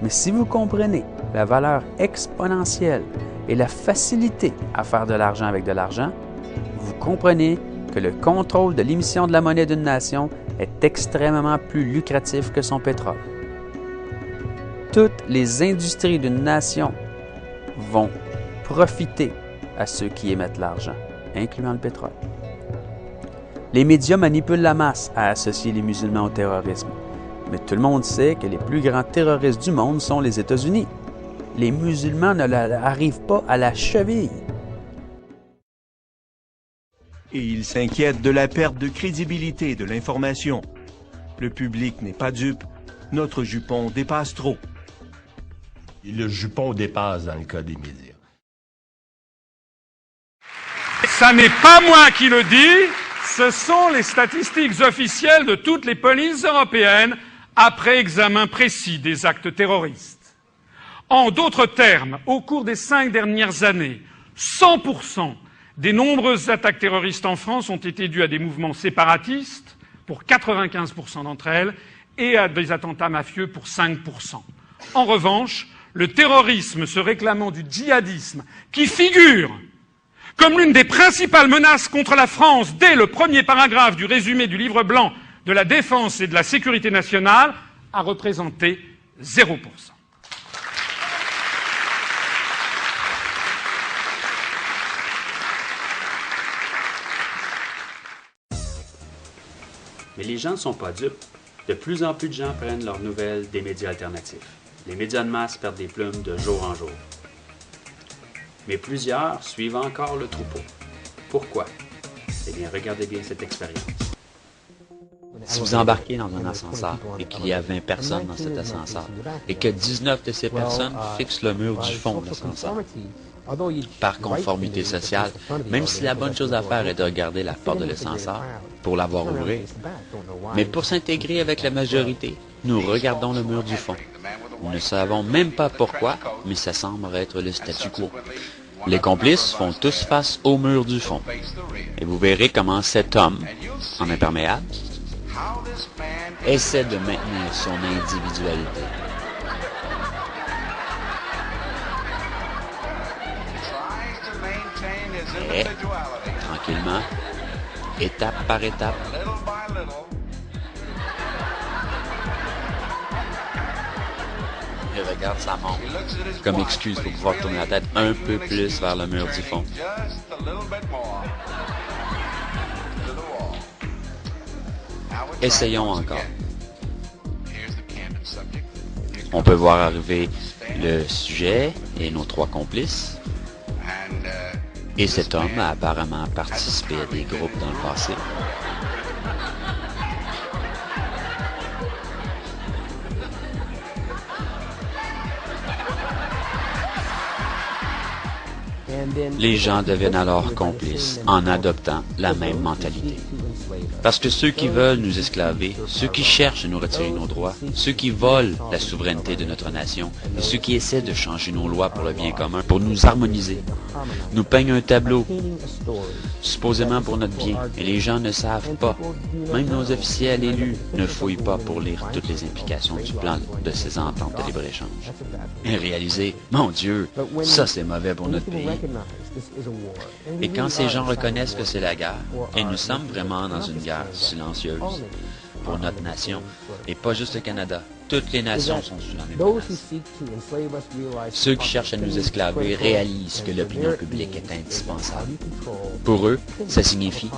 Speaker 12: Mais si vous comprenez la valeur exponentielle et la facilité à faire de l'argent avec de l'argent, vous comprenez que le contrôle de l'émission de la monnaie d'une nation est extrêmement plus lucratif que son pétrole. Toutes les industries d'une nation vont profiter à ceux qui émettent l'argent, incluant le pétrole. Les médias manipulent la masse à associer les musulmans au terrorisme. Mais tout le monde sait que les plus grands terroristes du monde sont les États-Unis. Les musulmans ne arrivent pas à la cheville.
Speaker 3: Et ils s'inquiètent de la perte de crédibilité de l'information. Le public n'est pas dupe. Notre jupon dépasse trop.
Speaker 5: Et le jupon dépasse dans le cas des médias.
Speaker 2: Ça n'est pas moi qui le dis, ce sont les statistiques officielles de toutes les polices européennes après examen précis des actes terroristes. En d'autres termes, au cours des 5 dernières années, 100% des nombreuses attaques terroristes en France ont été dues à des mouvements séparatistes, pour 95% d'entre elles, et à des attentats mafieux pour 5%. En revanche, le terrorisme se réclamant du djihadisme, qui figure comme l'une des principales menaces contre la France dès le premier paragraphe du résumé du livre blanc de la défense et de la sécurité nationale, a représenté 0%.
Speaker 4: Mais les gens ne sont pas dupes. De plus en plus de gens prennent leurs nouvelles des médias alternatifs. Les médias de masse perdent des plumes de jour en jour. Mais plusieurs suivent encore le troupeau. Pourquoi? Eh bien, regardez bien cette expérience.
Speaker 6: Si vous embarquez dans un ascenseur et qu'il y a 20 personnes dans cet ascenseur et que 19 de ces personnes fixent le mur du fond de l'ascenseur, par conformité sociale, même si la bonne chose à faire est de regarder la porte de l'ascenseur pour la voir ouvrir, mais pour s'intégrer avec la majorité, nous regardons le mur du fond. Nous ne savons même pas pourquoi, mais ça semble être le statu quo. Les complices font tous face au mur du fond. Et vous verrez comment cet homme, en imperméable, essaie de maintenir son individualité. Et, tranquillement, étape par étape, il regarde sa montre comme excuse pour pouvoir tourner la tête un peu plus vers le mur du fond. Essayons encore. On peut voir arriver le sujet et nos 3 complices. Et cet homme a apparemment participé à des groupes dans le passé. Les gens deviennent alors complices en adoptant la même mentalité. Parce que ceux qui veulent nous esclaver, ceux qui cherchent à nous retirer nos droits, ceux qui volent la souveraineté de notre nation, et ceux qui essaient de changer nos lois pour le bien commun, pour nous harmoniser, nous peignent un tableau, supposément pour notre bien, et les gens ne savent pas. Même nos officiels élus ne fouillent pas pour lire toutes les implications du plan de ces ententes de libre-échange. Et réaliser, mon Dieu, ça c'est mauvais pour notre pays. Et quand ces gens reconnaissent que c'est la guerre, et nous sommes vraiment dans une guerre silencieuse pour notre nation, et pas juste le Canada, toutes les nations sont sous la même menace. Ceux qui cherchent à nous esclaver réalisent que l'opinion publique est indispensable. Pour eux, ça signifie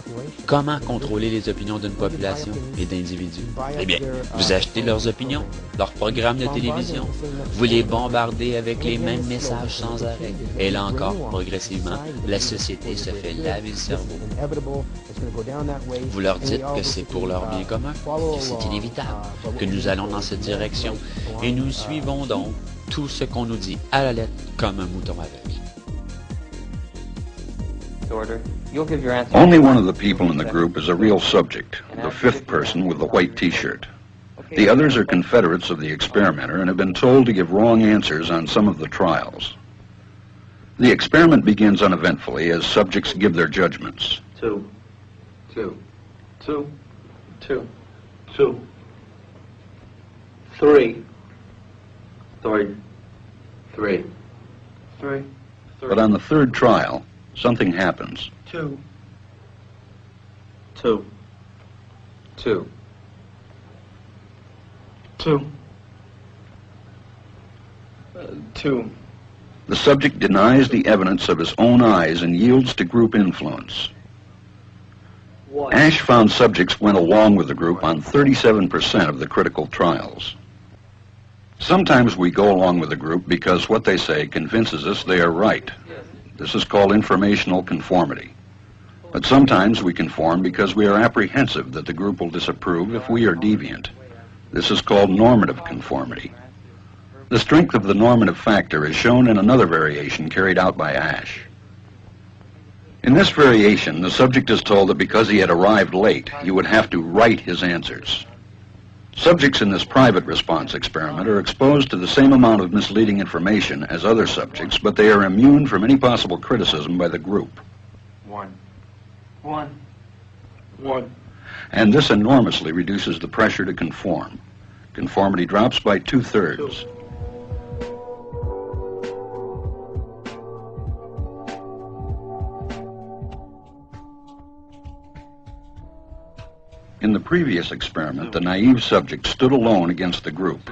Speaker 6: comment contrôler les opinions d'une population et d'individus. Eh bien, vous achetez leurs opinions, leurs programmes de télévision, vous les bombardez avec les mêmes messages sans arrêt. Et là encore, progressivement, la société se fait laver le cerveau. Vous leur dites que c'est pour leur bien commun, que c'est inévitable, que nous allons dans cette direction, et nous suivons donc tout ce qu'on nous dit à la lettre comme un mouton aveugle.
Speaker 7: Only one of the people in the group is a real subject, the 5th person with the white t-shirt. The others are Confederates of the experimenter and have been told to give wrong answers on some of the trials. The experiment begins uneventfully as subjects give their judgments.
Speaker 8: 2, 2, 2, 2, 2, 3, 3, 3, 3.
Speaker 7: But on the third trial, something happens.
Speaker 8: 2, 2, 2, 2, 2.
Speaker 7: The subject denies the evidence of his own eyes and yields to group influence. Ash found subjects went along with the group on 37% of the critical trials. Sometimes we go along with the group because what they say convinces us they are right. This is called informational conformity. But sometimes we conform because we are apprehensive that the group will disapprove if we are deviant. This is called normative conformity. The strength of the normative factor is shown in another variation carried out by Ash. In this variation, the subject is told that because he had arrived late, he would have to write his answers. Subjects in this private response experiment are exposed to the same amount of misleading information as other subjects, but they are immune from any possible criticism by the group.
Speaker 8: 1, 1, 1.
Speaker 7: And this enormously reduces the pressure to conform. Conformity drops by 2/3. In the previous experiment, the naive subject stood alone against the group.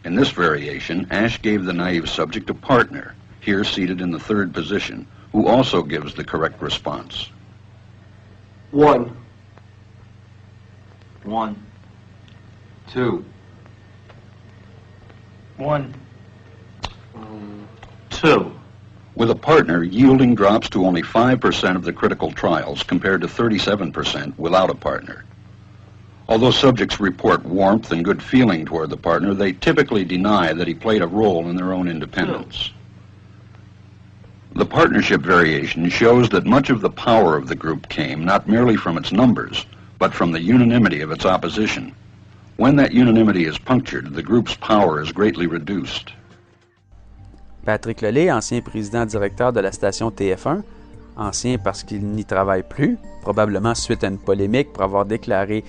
Speaker 7: In this variation, Ash gave the naive subject a partner, here seated in the third position, who also gives the correct response.
Speaker 8: 1, 1, 2, 1, 2.
Speaker 7: With a partner, yielding drops to only 5% of the critical trials compared to 37% without a partner. Although subjects report warmth and good feeling toward the partner, they typically deny that he played a role in their own independence. The partnership variation shows that much of the power of the group came not merely from its numbers, but from the unanimity of its opposition. When that unanimity is punctured, the group's power is greatly reduced.
Speaker 12: Patrick Lelay, ancien président-directeur de la station TF1, ancien parce qu'il n'y travaille plus, probablement suite à une polémique pour avoir déclaré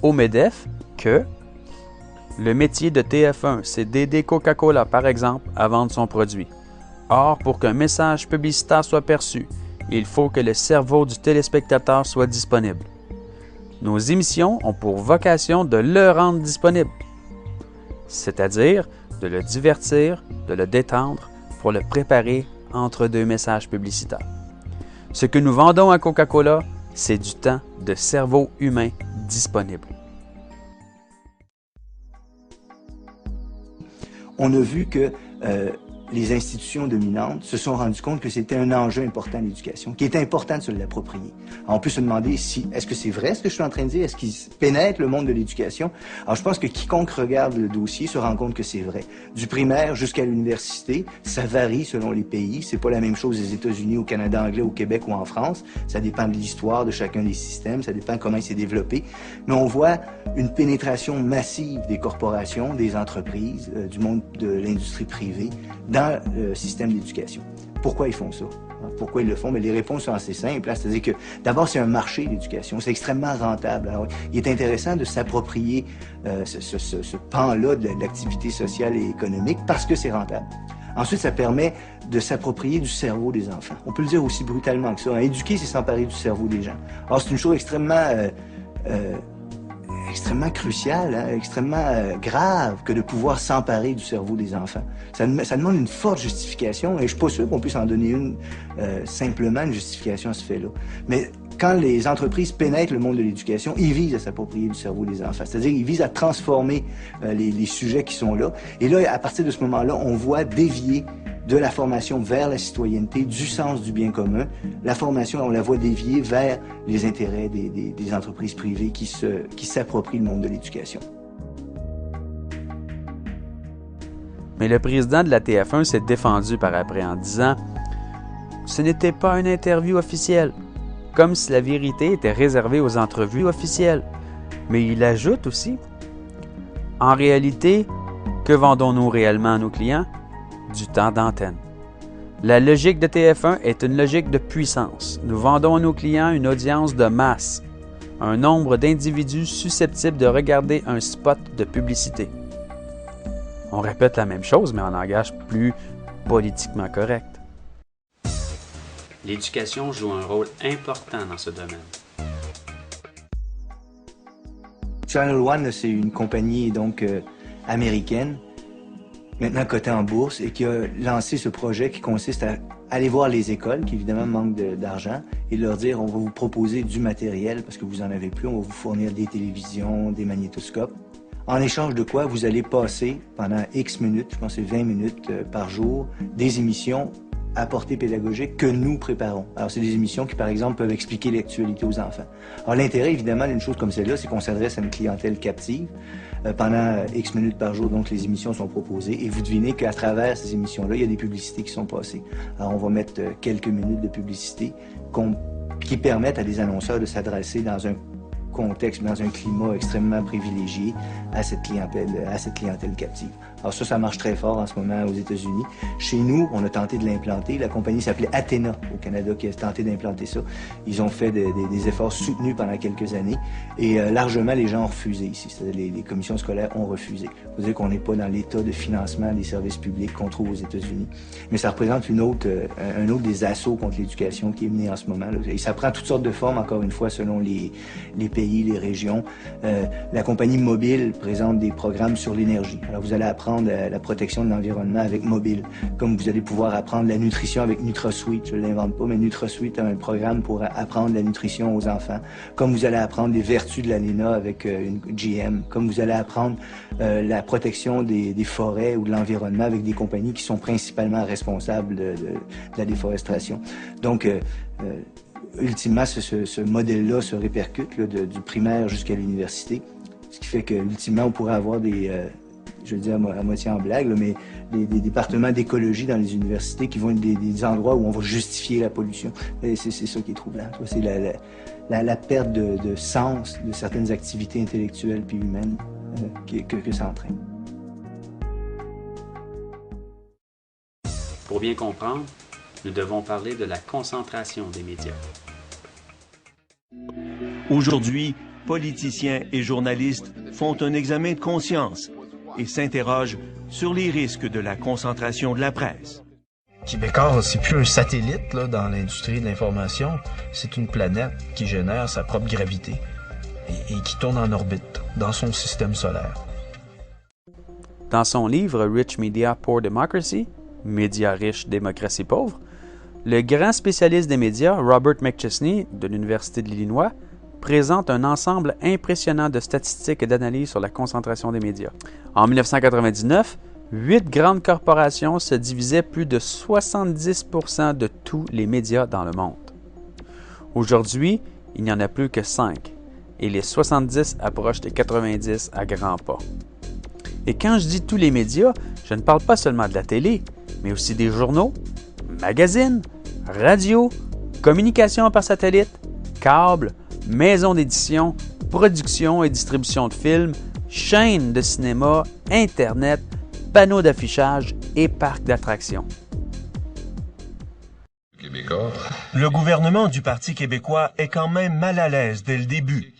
Speaker 12: au MEDEF que le métier de TF1, c'est d'aider Coca-Cola, par exemple, à vendre son produit. Or, pour qu'un message publicitaire soit perçu, il faut que le cerveau du téléspectateur soit disponible. Nos émissions ont pour vocation de le rendre disponible, c'est-à-dire de le divertir, de le détendre, pour le préparer entre deux messages publicitaires. Ce que nous vendons à Coca-Cola, c'est du temps de cerveau humain disponible.
Speaker 10: On a vu que les institutions dominantes se sont rendues compte que c'était un enjeu important de l'éducation, qu'il était important de se l'approprier. On peut se demander si, est-ce que c'est vrai ce que je suis en train de dire? Est-ce qu'ils pénètrent le monde de l'éducation? Alors, je pense que quiconque regarde le dossier se rend compte que c'est vrai. Du primaire jusqu'à l'université, ça varie selon les pays. C'est pas la même chose aux États-Unis, au Canada anglais, au Québec ou en France. Ça dépend de l'histoire de chacun des systèmes, ça dépend comment il s'est développé. Mais on voit une pénétration massive des corporations, des entreprises, du monde de l'industrie privée dans le système d'éducation. Pourquoi ils font ça? Pourquoi ils le font? Mais les réponses sont assez simples. C'est-à-dire que, d'abord, c'est un marché, l'éducation. C'est extrêmement rentable. Alors, il est intéressant de s'approprier ce pan-là de l'activité sociale et économique parce que c'est rentable. Ensuite, ça permet de s'approprier du cerveau des enfants. On peut le dire aussi brutalement que ça. Éduquer, c'est s'emparer du cerveau des gens. Alors, c'est une chose extrêmement crucial, hein, extrêmement grave que de pouvoir s'emparer du cerveau des enfants. Ça demande une forte justification et je suis pas sûr qu'on puisse en donner une simplement, une justification à ce fait-là. Mais quand les entreprises pénètrent le monde de l'éducation, ils visent à s'approprier du cerveau des enfants. C'est-à-dire ils visent à transformer les sujets qui sont là. Et là, à partir de ce moment-là, on voit dévier de la formation vers la citoyenneté, du sens du bien commun. La formation, on la voit dévier vers les intérêts des entreprises privées qui s'approprient le monde de l'éducation.
Speaker 12: Mais le président de la TF1 s'est défendu par après en disant « Ce n'était pas une interview officielle », comme si la vérité était réservée aux entrevues officielles. Mais il ajoute aussi En réalité, que vendons-nous réellement à nos clients? Du temps d'antenne. La logique de TF1 est une logique de puissance. Nous vendons à nos clients une audience de masse, un nombre d'individus susceptibles de regarder un spot de publicité. On répète la même chose, mais en langage plus politiquement correct.
Speaker 6: L'éducation joue un rôle important dans ce domaine.
Speaker 10: Channel One, c'est une compagnie donc américaine, maintenant cotée en bourse, et qui a lancé ce projet qui consiste à aller voir les écoles, qui évidemment manquent d'argent, et leur dire on va vous proposer du matériel, parce que vous en avez plus, on va vous fournir des télévisions, des magnétoscopes. En échange de quoi, vous allez passer pendant X minutes, je pense que c'est 20 minutes par jour, des émissions à portée pédagogique que nous préparons. Alors, c'est des émissions qui, par exemple, peuvent expliquer l'actualité aux enfants. Alors, l'intérêt, évidemment, d'une chose comme celle-là, c'est qu'on s'adresse à une clientèle captive pendant X minutes par jour. Donc, les émissions sont proposées. Et vous devinez qu'à travers ces émissions-là, il y a des publicités qui sont passées. Alors, on va mettre quelques minutes de publicité qui permettent à des annonceurs de s'adresser dans un contexte, dans un climat extrêmement privilégié à cette clientèle captive. Alors ça marche très fort en ce moment aux États-Unis. Chez nous, on a tenté de l'implanter. La compagnie s'appelait Athéna au Canada qui a tenté d'implanter ça. Ils ont fait des efforts soutenus pendant quelques années et largement les gens ont refusé ici. Les commissions scolaires ont refusé. Il faut dire qu'on n'est pas dans l'état de financement des services publics qu'on trouve aux États-Unis. Mais ça représente un autre des assauts contre l'éducation qui est mené en ce moment. Et ça prend toutes sortes de formes, encore une fois, selon les pays, les régions. La compagnie Mobile présente des programmes sur l'énergie. Alors vous allez apprendre la protection de l'environnement avec Mobile, comme vous allez pouvoir apprendre la nutrition avec NutraSweet. Je ne l'invente pas, mais NutraSweet a un programme pour apprendre la nutrition aux enfants. Comme vous allez apprendre les vertus de l'ALENA avec une GM. Comme vous allez apprendre la protection des forêts ou de l'environnement avec des compagnies qui sont principalement responsables de la déforestation. Donc, ultimement, ce modèle-là se répercute du primaire jusqu'à l'université, ce qui fait que, ultimement, on pourrait avoir je le dis à moitié en blague, mais des départements d'écologie dans les universités qui vont être des endroits où on va justifier la pollution. Et c'est ça qui est troublant. C'est la perte de sens de certaines activités intellectuelles puis humaines que ça entraîne.
Speaker 6: Pour bien comprendre, nous devons parler de la concentration des médias.
Speaker 3: Aujourd'hui, politiciens et journalistes font un examen de conscience et s'interrogent sur les risques de la concentration de la presse.
Speaker 9: Québécois, c'est plus un satellite là, dans l'industrie de l'information, c'est une planète qui génère sa propre gravité et qui tourne en orbite dans son système solaire.
Speaker 12: Dans son livre Rich Media, Poor Democracy, Médias riches, démocratie pauvre, le grand spécialiste des médias, Robert McChesney, de l'Université de l'Illinois, présente un ensemble impressionnant de statistiques et d'analyses sur la concentration des médias. En 1999, 8 grandes corporations se divisaient plus de 70% de tous les médias dans le monde. Aujourd'hui, il n'y en a plus que 5, et les 70 approchent des 90 à grands pas. Et quand je dis tous les médias, je ne parle pas seulement de la télé, mais aussi des journaux, magazines, radios, communications par satellite, câbles, maisons d'édition, production et distribution de films, chaînes de cinéma, Internet, panneaux d'affichage et parcs d'attractions.
Speaker 3: Le gouvernement du Parti québécois est quand même mal à l'aise dès le début.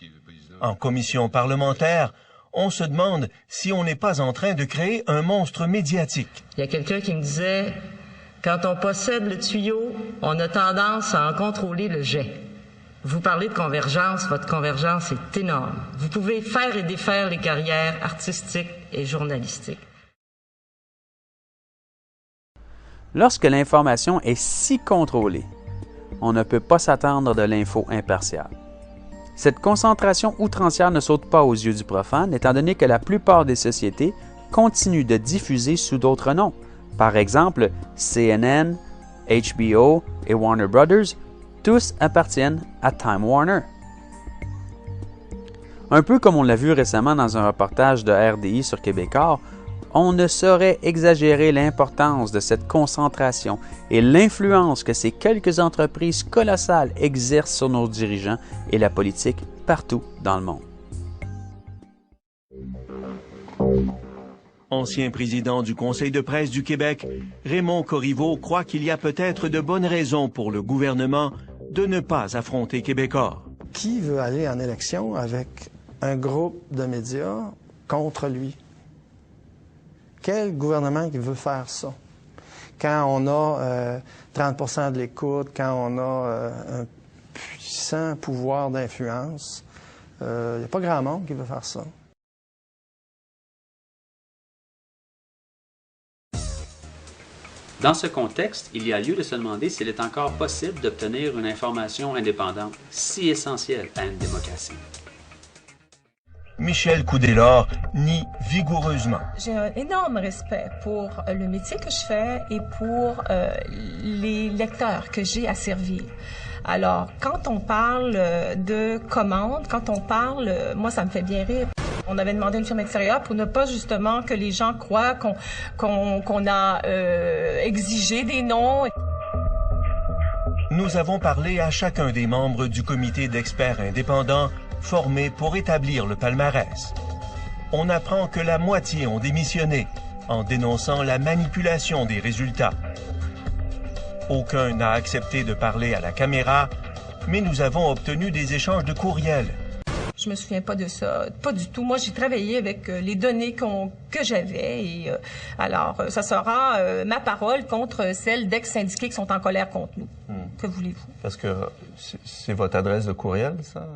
Speaker 3: En commission parlementaire, on se demande si on n'est pas en train de créer un monstre médiatique.
Speaker 11: Il y a quelqu'un qui me disait, quand on possède le tuyau, on a tendance à en contrôler le jet. Vous parlez de convergence, votre convergence est énorme. Vous pouvez faire et défaire les carrières artistiques et journalistiques.
Speaker 12: Lorsque l'information est si contrôlée, on ne peut pas s'attendre de l'info impartiale. Cette concentration outrancière ne saute pas aux yeux du profane, étant donné que la plupart des sociétés continuent de diffuser sous d'autres noms. Par exemple, CNN, HBO et Warner Brothers, tous appartiennent à Time Warner. Un peu comme on l'a vu récemment dans un reportage de RDI sur Québécois, on ne saurait exagérer l'importance de cette concentration et l'influence que ces quelques entreprises colossales exercent sur nos dirigeants et la politique partout dans le monde.
Speaker 3: Ancien président du Conseil de presse du Québec, Raymond Corriveau croit qu'il y a peut-être de bonnes raisons pour le gouvernement de ne pas affronter Québecor.
Speaker 13: Qui veut aller en élection avec un groupe de médias contre lui? Quel gouvernement qui veut faire ça? Quand on a 30% de l'écoute, quand on a un puissant pouvoir d'influence, il n'y a pas grand monde qui veut faire ça.
Speaker 12: Dans ce contexte, il y a lieu de se demander s'il est encore possible d'obtenir une information indépendante, si essentielle à une démocratie.
Speaker 3: Michel Coudelor nie vigoureusement.
Speaker 14: J'ai un énorme respect pour le métier que je fais et pour les lecteurs que j'ai à servir. Alors, quand on parle de commandes, quand on parle, moi, ça me fait bien rire. On avait demandé une firme extérieure pour ne pas justement que les gens croient qu'on a exigé des noms.
Speaker 3: Nous avons parlé à chacun des membres du comité d'experts indépendants formé pour établir le palmarès. On apprend que la moitié ont démissionné en dénonçant la manipulation des résultats. Aucun n'a accepté de parler à la caméra, mais nous avons obtenu des échanges de courriels.
Speaker 14: Je me souviens pas de ça, pas du tout. Moi, j'ai travaillé avec les données que j'avais et alors ça sera ma parole contre celle d'ex-syndiqués qui sont en colère contre nous. Que voulez-vous?
Speaker 9: Parce que c'est votre adresse de courriel, ça?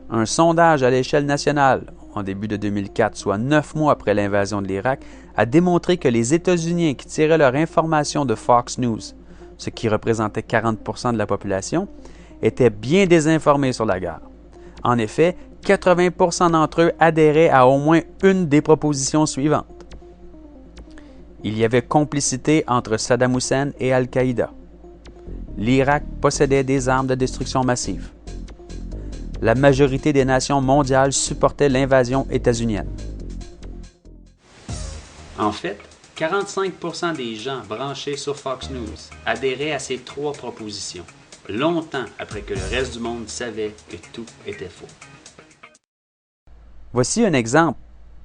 Speaker 12: Un sondage à l'échelle nationale, en début de 2004, soit 9 mois après l'invasion de l'Irak, a démontré que les États-Unis qui tiraient leur information de Fox News, ce qui représentait 40% de la population, étaient bien désinformés sur la guerre. En effet, 80% d'entre eux adhéraient à au moins une des propositions suivantes. Il y avait complicité entre Saddam Hussein et Al-Qaïda. L'Irak possédait des armes de destruction massive. La majorité des nations mondiales supportaient l'invasion états-unienne. En fait, 45% des gens branchés sur Fox News adhéraient à ces 3 propositions, longtemps après que le reste du monde savait que tout était faux. Voici un exemple,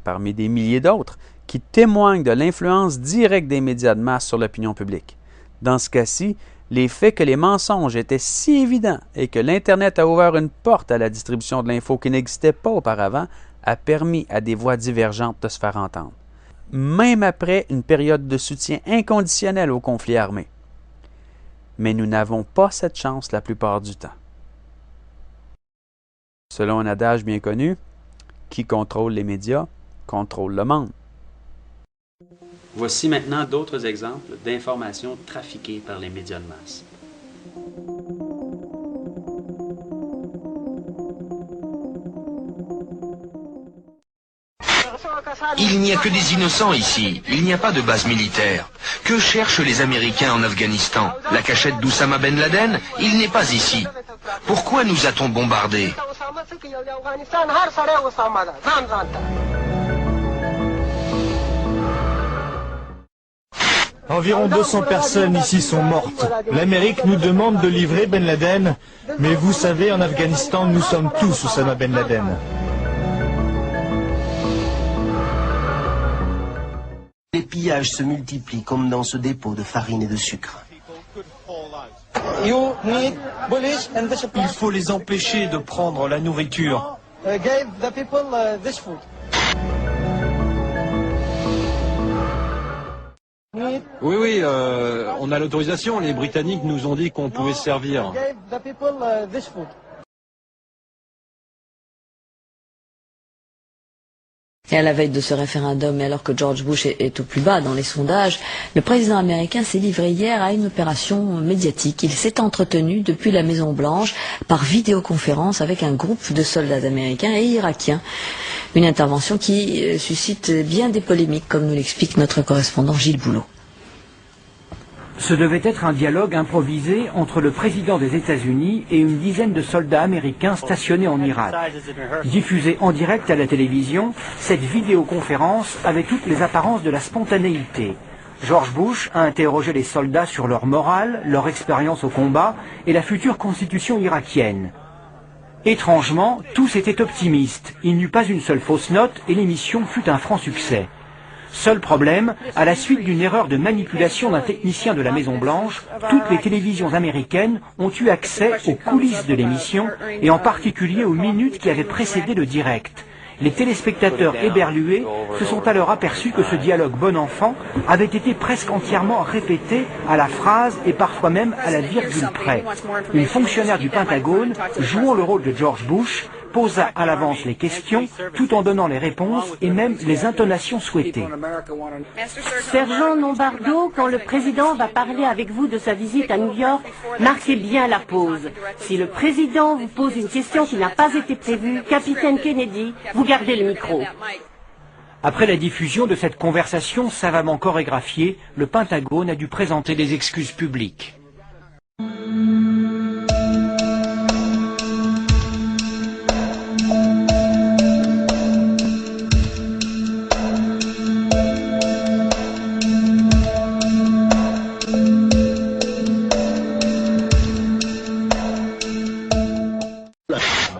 Speaker 12: parmi des milliers d'autres, qui témoigne de l'influence directe des médias de masse sur l'opinion publique. Dans ce cas-ci, les faits que les mensonges étaient si évidents et que l'Internet a ouvert une porte à la distribution de l'info qui n'existait pas auparavant a permis à des voix divergentes de se faire entendre, même après une période de soutien inconditionnel au conflit armé. Mais nous n'avons pas cette chance la plupart du temps. Selon un adage bien connu, qui contrôle les médias, contrôle le monde. Voici maintenant d'autres exemples d'informations trafiquées par les médias de masse.
Speaker 16: Il n'y a que des innocents ici. Il n'y a pas de base militaire. Que cherchent les Américains en Afghanistan? La cachette d'Oussama Ben Laden? Il n'est pas ici. Pourquoi nous a-t-on bombardés?
Speaker 17: Environ 200 personnes ici sont mortes. L'Amérique nous demande de livrer Ben Laden, mais vous savez, en Afghanistan, nous sommes tous Oussama Ben Laden.
Speaker 25: Les pillages se multiplient comme dans ce dépôt de farine et de sucre.
Speaker 17: Il faut les empêcher de prendre la nourriture.
Speaker 26: Oui, on a l'autorisation. Les Britanniques nous ont dit qu'on pouvait se servir.
Speaker 27: Et à la veille de ce référendum, et alors que George Bush est au plus bas dans les sondages, le président américain s'est livré hier à une opération médiatique. Il s'est entretenu depuis la Maison-Blanche par vidéoconférence avec un groupe de soldats américains et irakiens. Une intervention qui suscite bien des polémiques, comme nous l'explique notre correspondant Gilles Boulot.
Speaker 28: Ce devait être un dialogue improvisé entre le président des États-Unis et une dizaine de soldats américains stationnés en Irak. Diffusée en direct à la télévision, cette vidéoconférence avait toutes les apparences de la spontanéité. George Bush a interrogé les soldats sur leur morale, leur expérience au combat et la future constitution irakienne. Étrangement, tous étaient optimistes. Il n'y eut pas une seule fausse note et l'émission fut un franc succès. Seul problème, à la suite d'une erreur de manipulation d'un technicien de la Maison-Blanche, toutes les télévisions américaines ont eu accès aux coulisses de l'émission et en particulier aux minutes qui avaient précédé le direct. Les téléspectateurs éberlués se sont alors aperçus que ce dialogue bon enfant avait été presque entièrement répété à la phrase et parfois même à la virgule près. Une fonctionnaire du Pentagone, jouant le rôle de George Bush, posa à l'avance les questions tout en donnant les réponses et même les intonations souhaitées.
Speaker 15: Sergent Lombardo, quand le président va parler avec vous de sa visite à New York, marquez bien la pause. Si le président vous pose une question qui n'a pas été prévue, capitaine Kennedy, vous gardez le micro.
Speaker 28: Après la diffusion de cette conversation savamment chorégraphiée, le Pentagone a dû présenter des excuses publiques.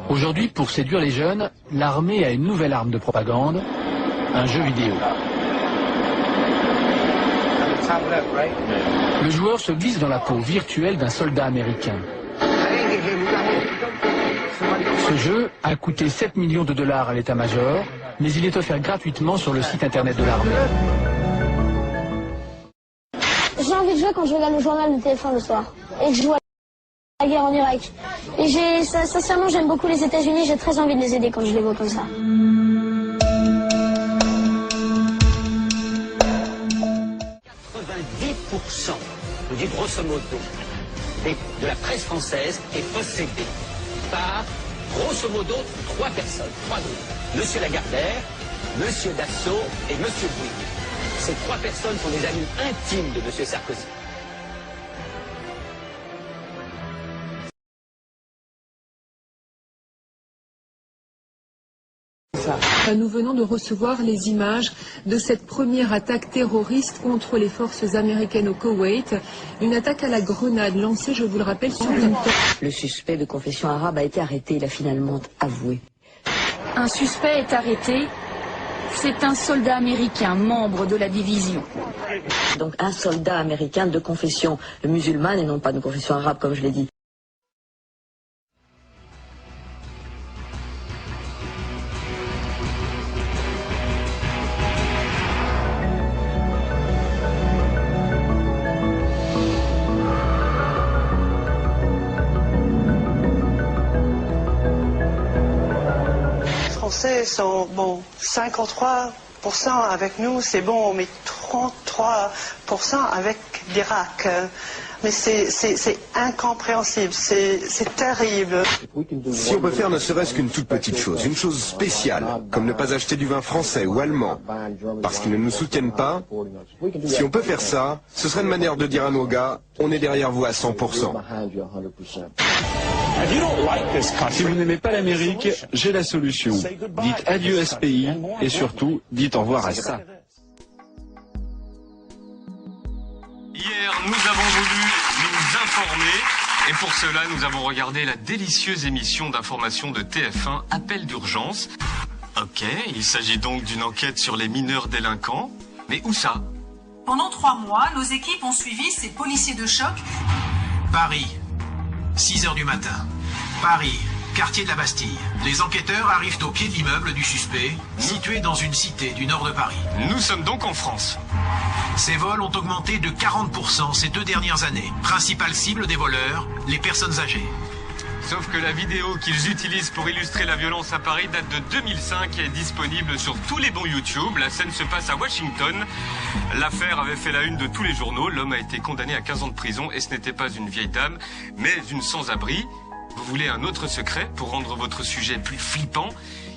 Speaker 18: Aujourd'hui, pour séduire les jeunes, l'armée a une nouvelle arme de propagande, un jeu vidéo. Le joueur se glisse dans la peau virtuelle d'un soldat américain. Ce jeu a coûté 7 millions de dollars à l'état-major, mais il est offert gratuitement sur le site internet de l'armée.
Speaker 19: J'ai envie de jouer quand je regarde le journal de TF1 le soir et que je vois la guerre en Irak. Et sincèrement, j'aime beaucoup les États-Unis, j'ai très envie de les aider quand je les vois comme ça.
Speaker 20: 90%, je dis grosso modo, de la presse française est possédée par, grosso modo, 3 personnes, 3 groupes. Monsieur Lagardère, Monsieur Dassault et Monsieur Bouygues. Ces 3 personnes sont des amis intimes de Monsieur Sarkozy.
Speaker 21: Nous venons de recevoir les images de cette première attaque terroriste contre les forces américaines au Koweït. Une attaque à la grenade lancée, je vous le rappelle, sur une...
Speaker 27: Le suspect de confession arabe a été arrêté. Il a finalement avoué.
Speaker 22: Un suspect est arrêté. C'est un soldat américain, membre de la division.
Speaker 27: Donc un soldat américain de confession musulmane et non pas de confession arabe, comme je l'ai dit.
Speaker 23: Les Français sont, bon, 53% avec nous, c'est bon, mais 33% avec l'Irak. Mais c'est incompréhensible, c'est terrible.
Speaker 24: Si on peut faire ne serait-ce qu'une toute petite chose, une chose spéciale, comme ne pas acheter du vin français ou allemand, parce qu'ils ne nous soutiennent pas, si on peut faire ça, ce serait une manière de dire à nos gars, on est derrière vous à 100%.
Speaker 29: Si vous n'aimez pas l'Amérique, j'ai la solution. Dites adieu à ce pays et surtout, dites au revoir à ça.
Speaker 30: Hier, nous avons voulu nous informer et pour cela, nous avons regardé la délicieuse émission d'information de TF1, Appel d'urgence. Ok, il s'agit donc d'une enquête sur les mineurs délinquants. Mais où ça?
Speaker 31: Pendant 3 mois, nos équipes ont suivi ces policiers de choc.
Speaker 32: Paris, 6 h du matin. Paris, quartier de la Bastille. Les enquêteurs arrivent au pied de l'immeuble du suspect, situé dans une cité du nord de Paris.
Speaker 30: Nous sommes donc en France.
Speaker 32: Ces vols ont augmenté de 40% ces 2 dernières années. Principale cible des voleurs, les personnes âgées.
Speaker 30: Sauf que la vidéo qu'ils utilisent pour illustrer la violence à Paris date de 2005 et est disponible sur tous les bons YouTube. La scène se passe à Washington. L'affaire avait fait la une de tous les journaux. L'homme a été condamné à 15 ans de prison et ce n'était pas une vieille dame, mais une sans-abri. Vous voulez un autre secret pour rendre votre sujet plus flippant?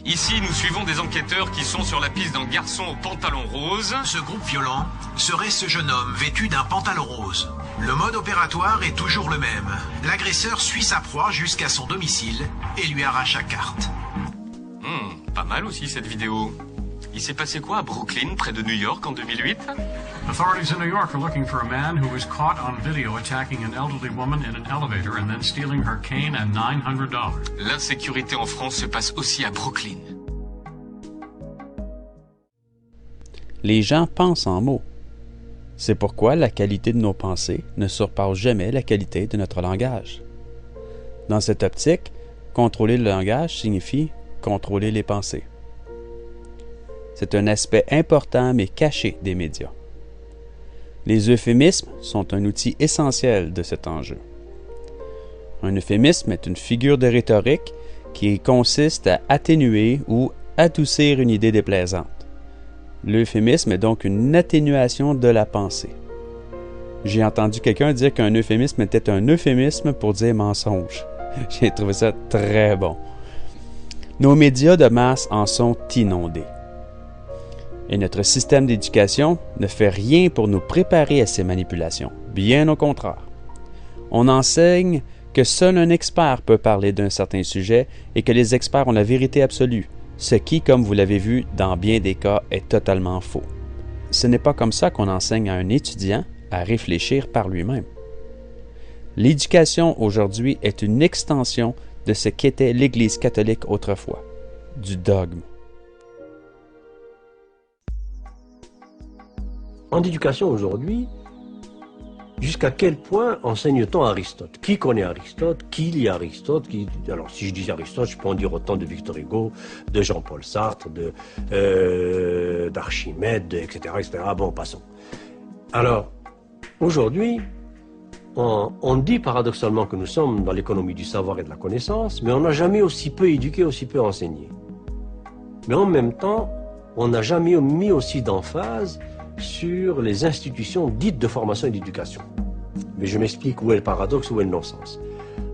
Speaker 30: Ici, nous suivons des enquêteurs qui sont sur la piste d'un garçon au pantalon rose.
Speaker 32: Ce groupe violent serait ce jeune homme vêtu d'un pantalon rose. Le mode opératoire est toujours le même. L'agresseur suit sa proie jusqu'à son domicile et lui arrache la carte.
Speaker 30: Pas mal aussi cette vidéo. Il s'est passé quoi à Brooklyn, près de New York, en 2008?
Speaker 1: Authorities in New York are looking for a man who was caught on video attacking an elderly woman in an elevator and then stealing her cane and $900.
Speaker 30: L'insécurité en France se passe aussi à Brooklyn.
Speaker 12: Les gens pensent en mots. C'est pourquoi la qualité de nos pensées ne surpasse jamais la qualité de notre langage. Dans cette optique, contrôler le langage signifie contrôler les pensées. C'est un aspect important mais caché des médias. Les euphémismes sont un outil essentiel de cet enjeu. Un euphémisme est une figure de rhétorique qui consiste à atténuer ou adoucir une idée déplaisante. L'euphémisme est donc une atténuation de la pensée. J'ai entendu quelqu'un dire qu'un euphémisme était un euphémisme pour dire mensonge. J'ai trouvé ça très bon. Nos médias de masse en sont inondés. Et notre système d'éducation ne fait rien pour nous préparer à ces manipulations. Bien au contraire. On enseigne que seul un expert peut parler d'un certain sujet et que les experts ont la vérité absolue, ce qui, comme vous l'avez vu, dans bien des cas, est totalement faux. Ce n'est pas comme ça qu'on enseigne à un étudiant à réfléchir par lui-même. L'éducation aujourd'hui est une extension de ce qu'était l'Église catholique autrefois, du dogme.
Speaker 2: En éducation aujourd'hui, jusqu'à quel point enseigne-t-on Aristote? Qui connaît Aristote? Qui lit Aristote? Alors, si je dis Aristote, je peux en dire autant de Victor Hugo, de Jean-Paul Sartre, d'Archimède, etc., etc. Bon, passons. Alors, aujourd'hui, on dit paradoxalement que nous sommes dans l'économie du savoir et de la connaissance, mais on n'a jamais aussi peu éduqué, aussi peu enseigné. Mais en même temps, on n'a jamais mis aussi d'emphase sur les institutions dites de formation et d'éducation. Mais je m'explique où est le paradoxe, où est le non-sens.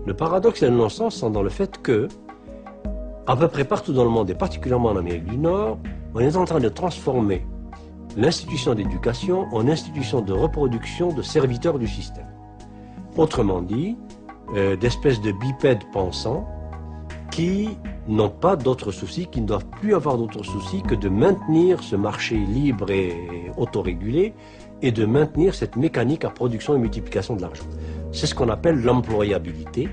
Speaker 2: Le paradoxe et le non-sens sont dans le fait que, à peu près partout dans le monde, et particulièrement en Amérique du Nord, on est en train de transformer l'institution d'éducation en institution de reproduction de serviteurs du système. Autrement dit, d'espèces de bipèdes pensants qui n'ont pas d'autres soucis, qui ne doivent plus avoir d'autres soucis que de maintenir ce marché libre et autorégulé et de maintenir cette mécanique à production et multiplication de l'argent. C'est ce qu'on appelle l'employabilité,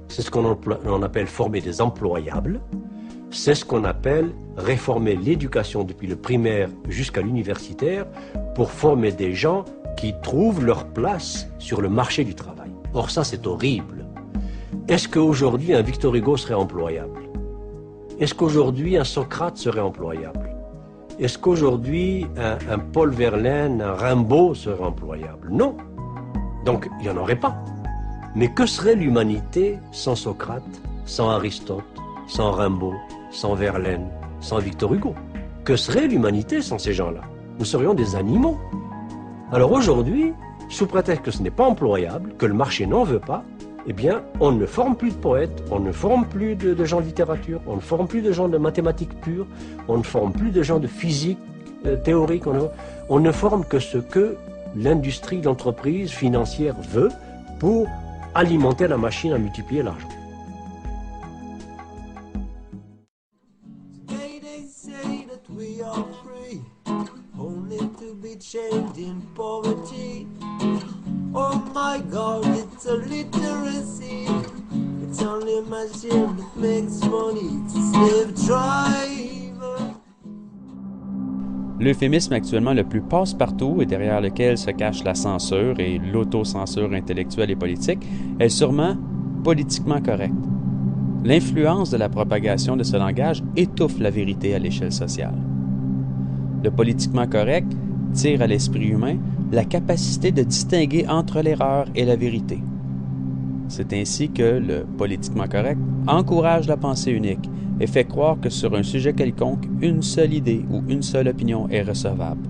Speaker 2: c'est ce qu'on appelle former des employables, c'est ce qu'on appelle réformer l'éducation depuis le primaire jusqu'à l'universitaire pour former des gens qui trouvent leur place sur le marché du travail. Or ça, c'est horrible. Est-ce qu'aujourd'hui un Victor Hugo serait employable? Est-ce qu'aujourd'hui un Socrate serait employable? Est-ce qu'aujourd'hui un Paul Verlaine, un Rimbaud serait employable? Non. Donc il n'y en aurait pas. Mais que serait l'humanité sans Socrate, sans Aristote, sans Rimbaud, sans Verlaine, sans Victor Hugo? Que serait l'humanité sans ces gens-là? Nous serions des animaux. Alors aujourd'hui, sous prétexte que ce n'est pas employable, que le marché n'en veut pas, eh bien, on ne forme plus de poètes, on ne forme plus de gens de littérature, on ne forme plus de gens de mathématiques pures, on ne forme plus de gens de physique théorique, on ne forme que ce que l'industrie, l'entreprise financière veut pour alimenter la machine à multiplier l'argent.
Speaker 3: Oh my God, it's a literacy. It's only a machine that makes money. It's a slave driver.
Speaker 12: L'euphémisme actuellement le plus passe-partout et derrière lequel se cache la censure et l'autocensure intellectuelle et politique est sûrement politiquement correct. L'influence de la propagation de ce langage étouffe la vérité à l'échelle sociale. Le politiquement correct tire à l'esprit humain la capacité de distinguer entre l'erreur et la vérité. C'est ainsi que le politiquement correct encourage la pensée unique et fait croire que sur un sujet quelconque, une seule idée ou une seule opinion est recevable.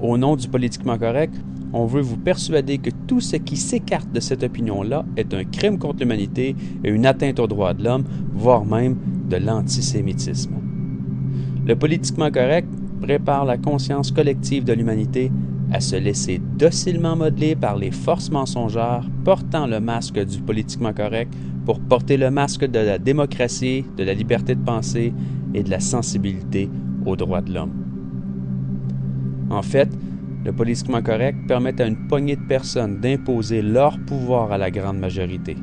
Speaker 12: Au nom du politiquement correct, on veut vous persuader que tout ce qui s'écarte de cette opinion-là est un crime contre l'humanité et une atteinte aux droits de l'homme, voire même de l'antisémitisme. Le politiquement correct prépare la conscience collective de l'humanité à se laisser docilement modeler par les forces mensongères portant le masque du politiquement correct pour porter le masque de la démocratie, de la liberté de penser et de la sensibilité aux droits de l'homme. En fait, Le politiquement correct permet à une poignée de personnes d'imposer leur pouvoir à la grande majorité.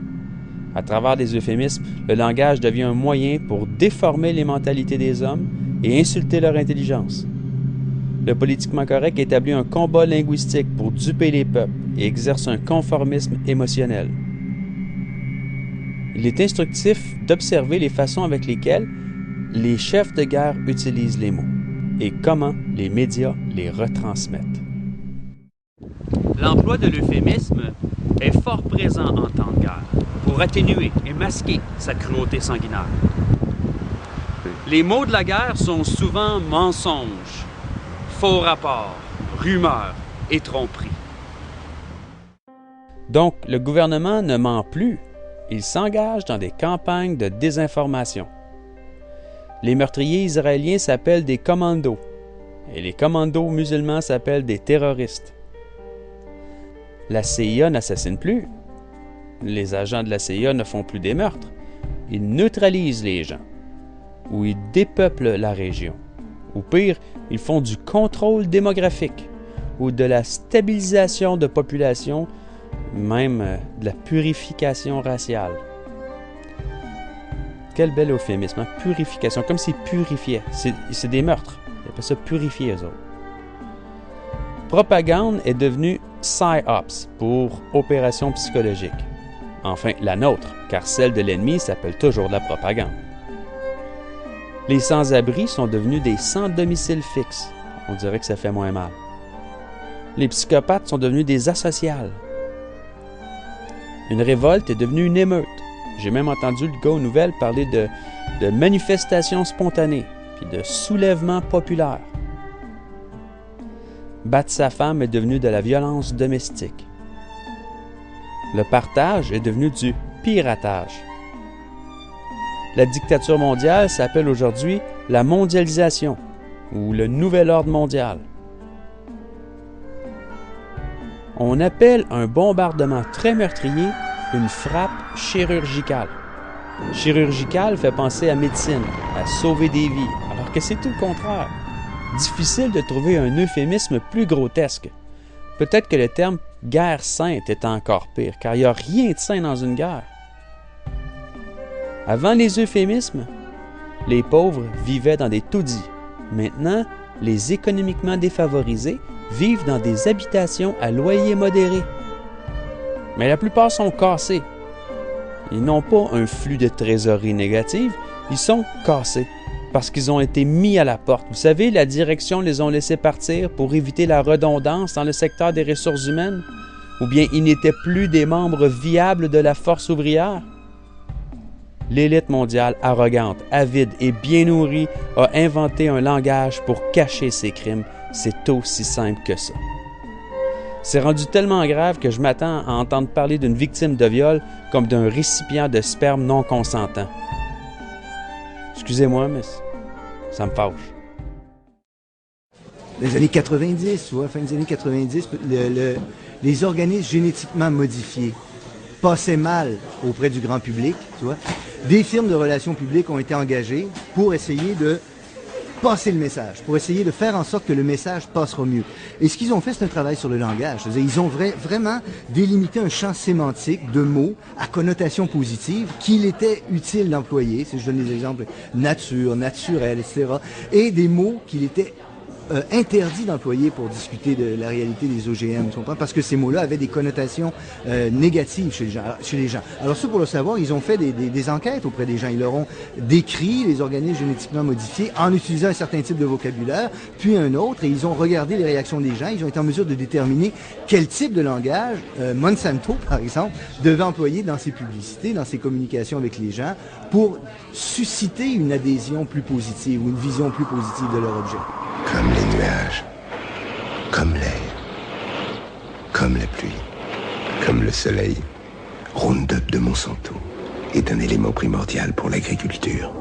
Speaker 12: À travers des euphémismes, le langage devient un moyen pour déformer les mentalités des hommes et insulter leur intelligence. Le politiquement correct établit un combat linguistique pour duper les peuples et exerce un conformisme émotionnel. Il est instructif d'observer les façons avec lesquelles les chefs de guerre utilisent les mots et comment les médias les retransmettent.
Speaker 4: L'emploi de l'euphémisme est fort présent en temps de guerre pour atténuer et masquer sa cruauté sanguinaire. Les mots de la guerre sont souvent mensonges, faux rapports, rumeurs et tromperies.
Speaker 12: Donc, le gouvernement ne ment plus, il s'engage dans des campagnes de désinformation. Les meurtriers israéliens s'appellent des commandos, et les commandos musulmans s'appellent des terroristes. La CIA n'assassine plus. Les agents de la CIA ne font plus des meurtres. Ils neutralisent les gens, ou ils dépeuplent la région. Ou pire, ils font du contrôle démographique, ou de la stabilisation de population, même de la purification raciale. Quel bel euphémisme, hein? Purification, comme s'ils purifiaient. C'est des meurtres. Ils appellent ça purifier, eux autres. Propagande est devenue PsyOps pour opération psychologique. Enfin, la nôtre, car celle de l'ennemi s'appelle toujours de la propagande. Les sans-abri sont devenus des sans-domicile fixe. On dirait que ça fait moins mal. Les psychopathes sont devenus des asociales. Une révolte est devenue une émeute. J'ai même entendu le gars aux nouvelles parler de manifestations spontanées, puis de soulèvement populaire. Battre sa femme est devenu de la violence domestique. Le partage est devenu du piratage. La dictature mondiale s'appelle aujourd'hui la mondialisation ou le nouvel ordre mondial. On appelle un bombardement très meurtrier une frappe chirurgicale. Chirurgicale fait penser à médecine, à sauver des vies, alors que c'est tout le contraire. Difficile de trouver un euphémisme plus grotesque. Peut-être que le terme « guerre sainte » est encore pire, car il n'y a rien de sain dans une guerre. Avant les euphémismes, les pauvres vivaient dans des taudis. Maintenant, les économiquement défavorisés vivent dans des habitations à loyer modéré. Mais la plupart sont cassés. Ils n'ont pas un flux de trésorerie négative, ils sont cassés parce qu'ils ont été mis à la porte. Vous savez, la direction les ont laissés partir pour éviter la redondance dans le secteur des ressources humaines, ou bien ils n'étaient plus des membres viables de la force ouvrière. L'élite mondiale, arrogante, avide et bien nourrie, a inventé un langage pour cacher ses crimes. C'est aussi simple que ça. C'est rendu tellement grave que je m'attends à entendre parler d'une victime de viol comme d'un récipient de sperme non consentant. Excusez-moi, mais ça me fâche.
Speaker 5: Les années 90, tu vois, fin des années 90, les organismes génétiquement modifiés passaient mal auprès du grand public, tu vois. Des firmes de relations publiques ont été engagées pour essayer de passer le message, pour essayer de faire en sorte que le message passera mieux. Et ce qu'ils ont fait, c'est un travail sur le langage. C'est-à-dire, ils ont vraiment délimité un champ sémantique de mots à connotation positive qu'il était utile d'employer. Si je donne des exemples, nature, naturel, etc. Et des mots qu'il était interdit d'employer pour discuter de la réalité des OGM, tu comprends? Parce que ces mots-là avaient des connotations négatives chez les gens. Alors ça, pour le savoir, ils ont fait des enquêtes auprès des gens. Ils leur ont décrit les organismes génétiquement modifiés en utilisant un certain type de vocabulaire, puis un autre, et ils ont regardé les réactions des gens. Ils ont été en mesure de déterminer quel type de langage Monsanto, par exemple, devait employer dans ses publicités, dans ses communications avec les gens, pour susciter une adhésion plus positive ou une vision plus positive de leur objet.
Speaker 6: Comme les nuages, comme l'air, comme la pluie, comme le soleil, Roundup de Monsanto est un élément primordial pour l'agriculture.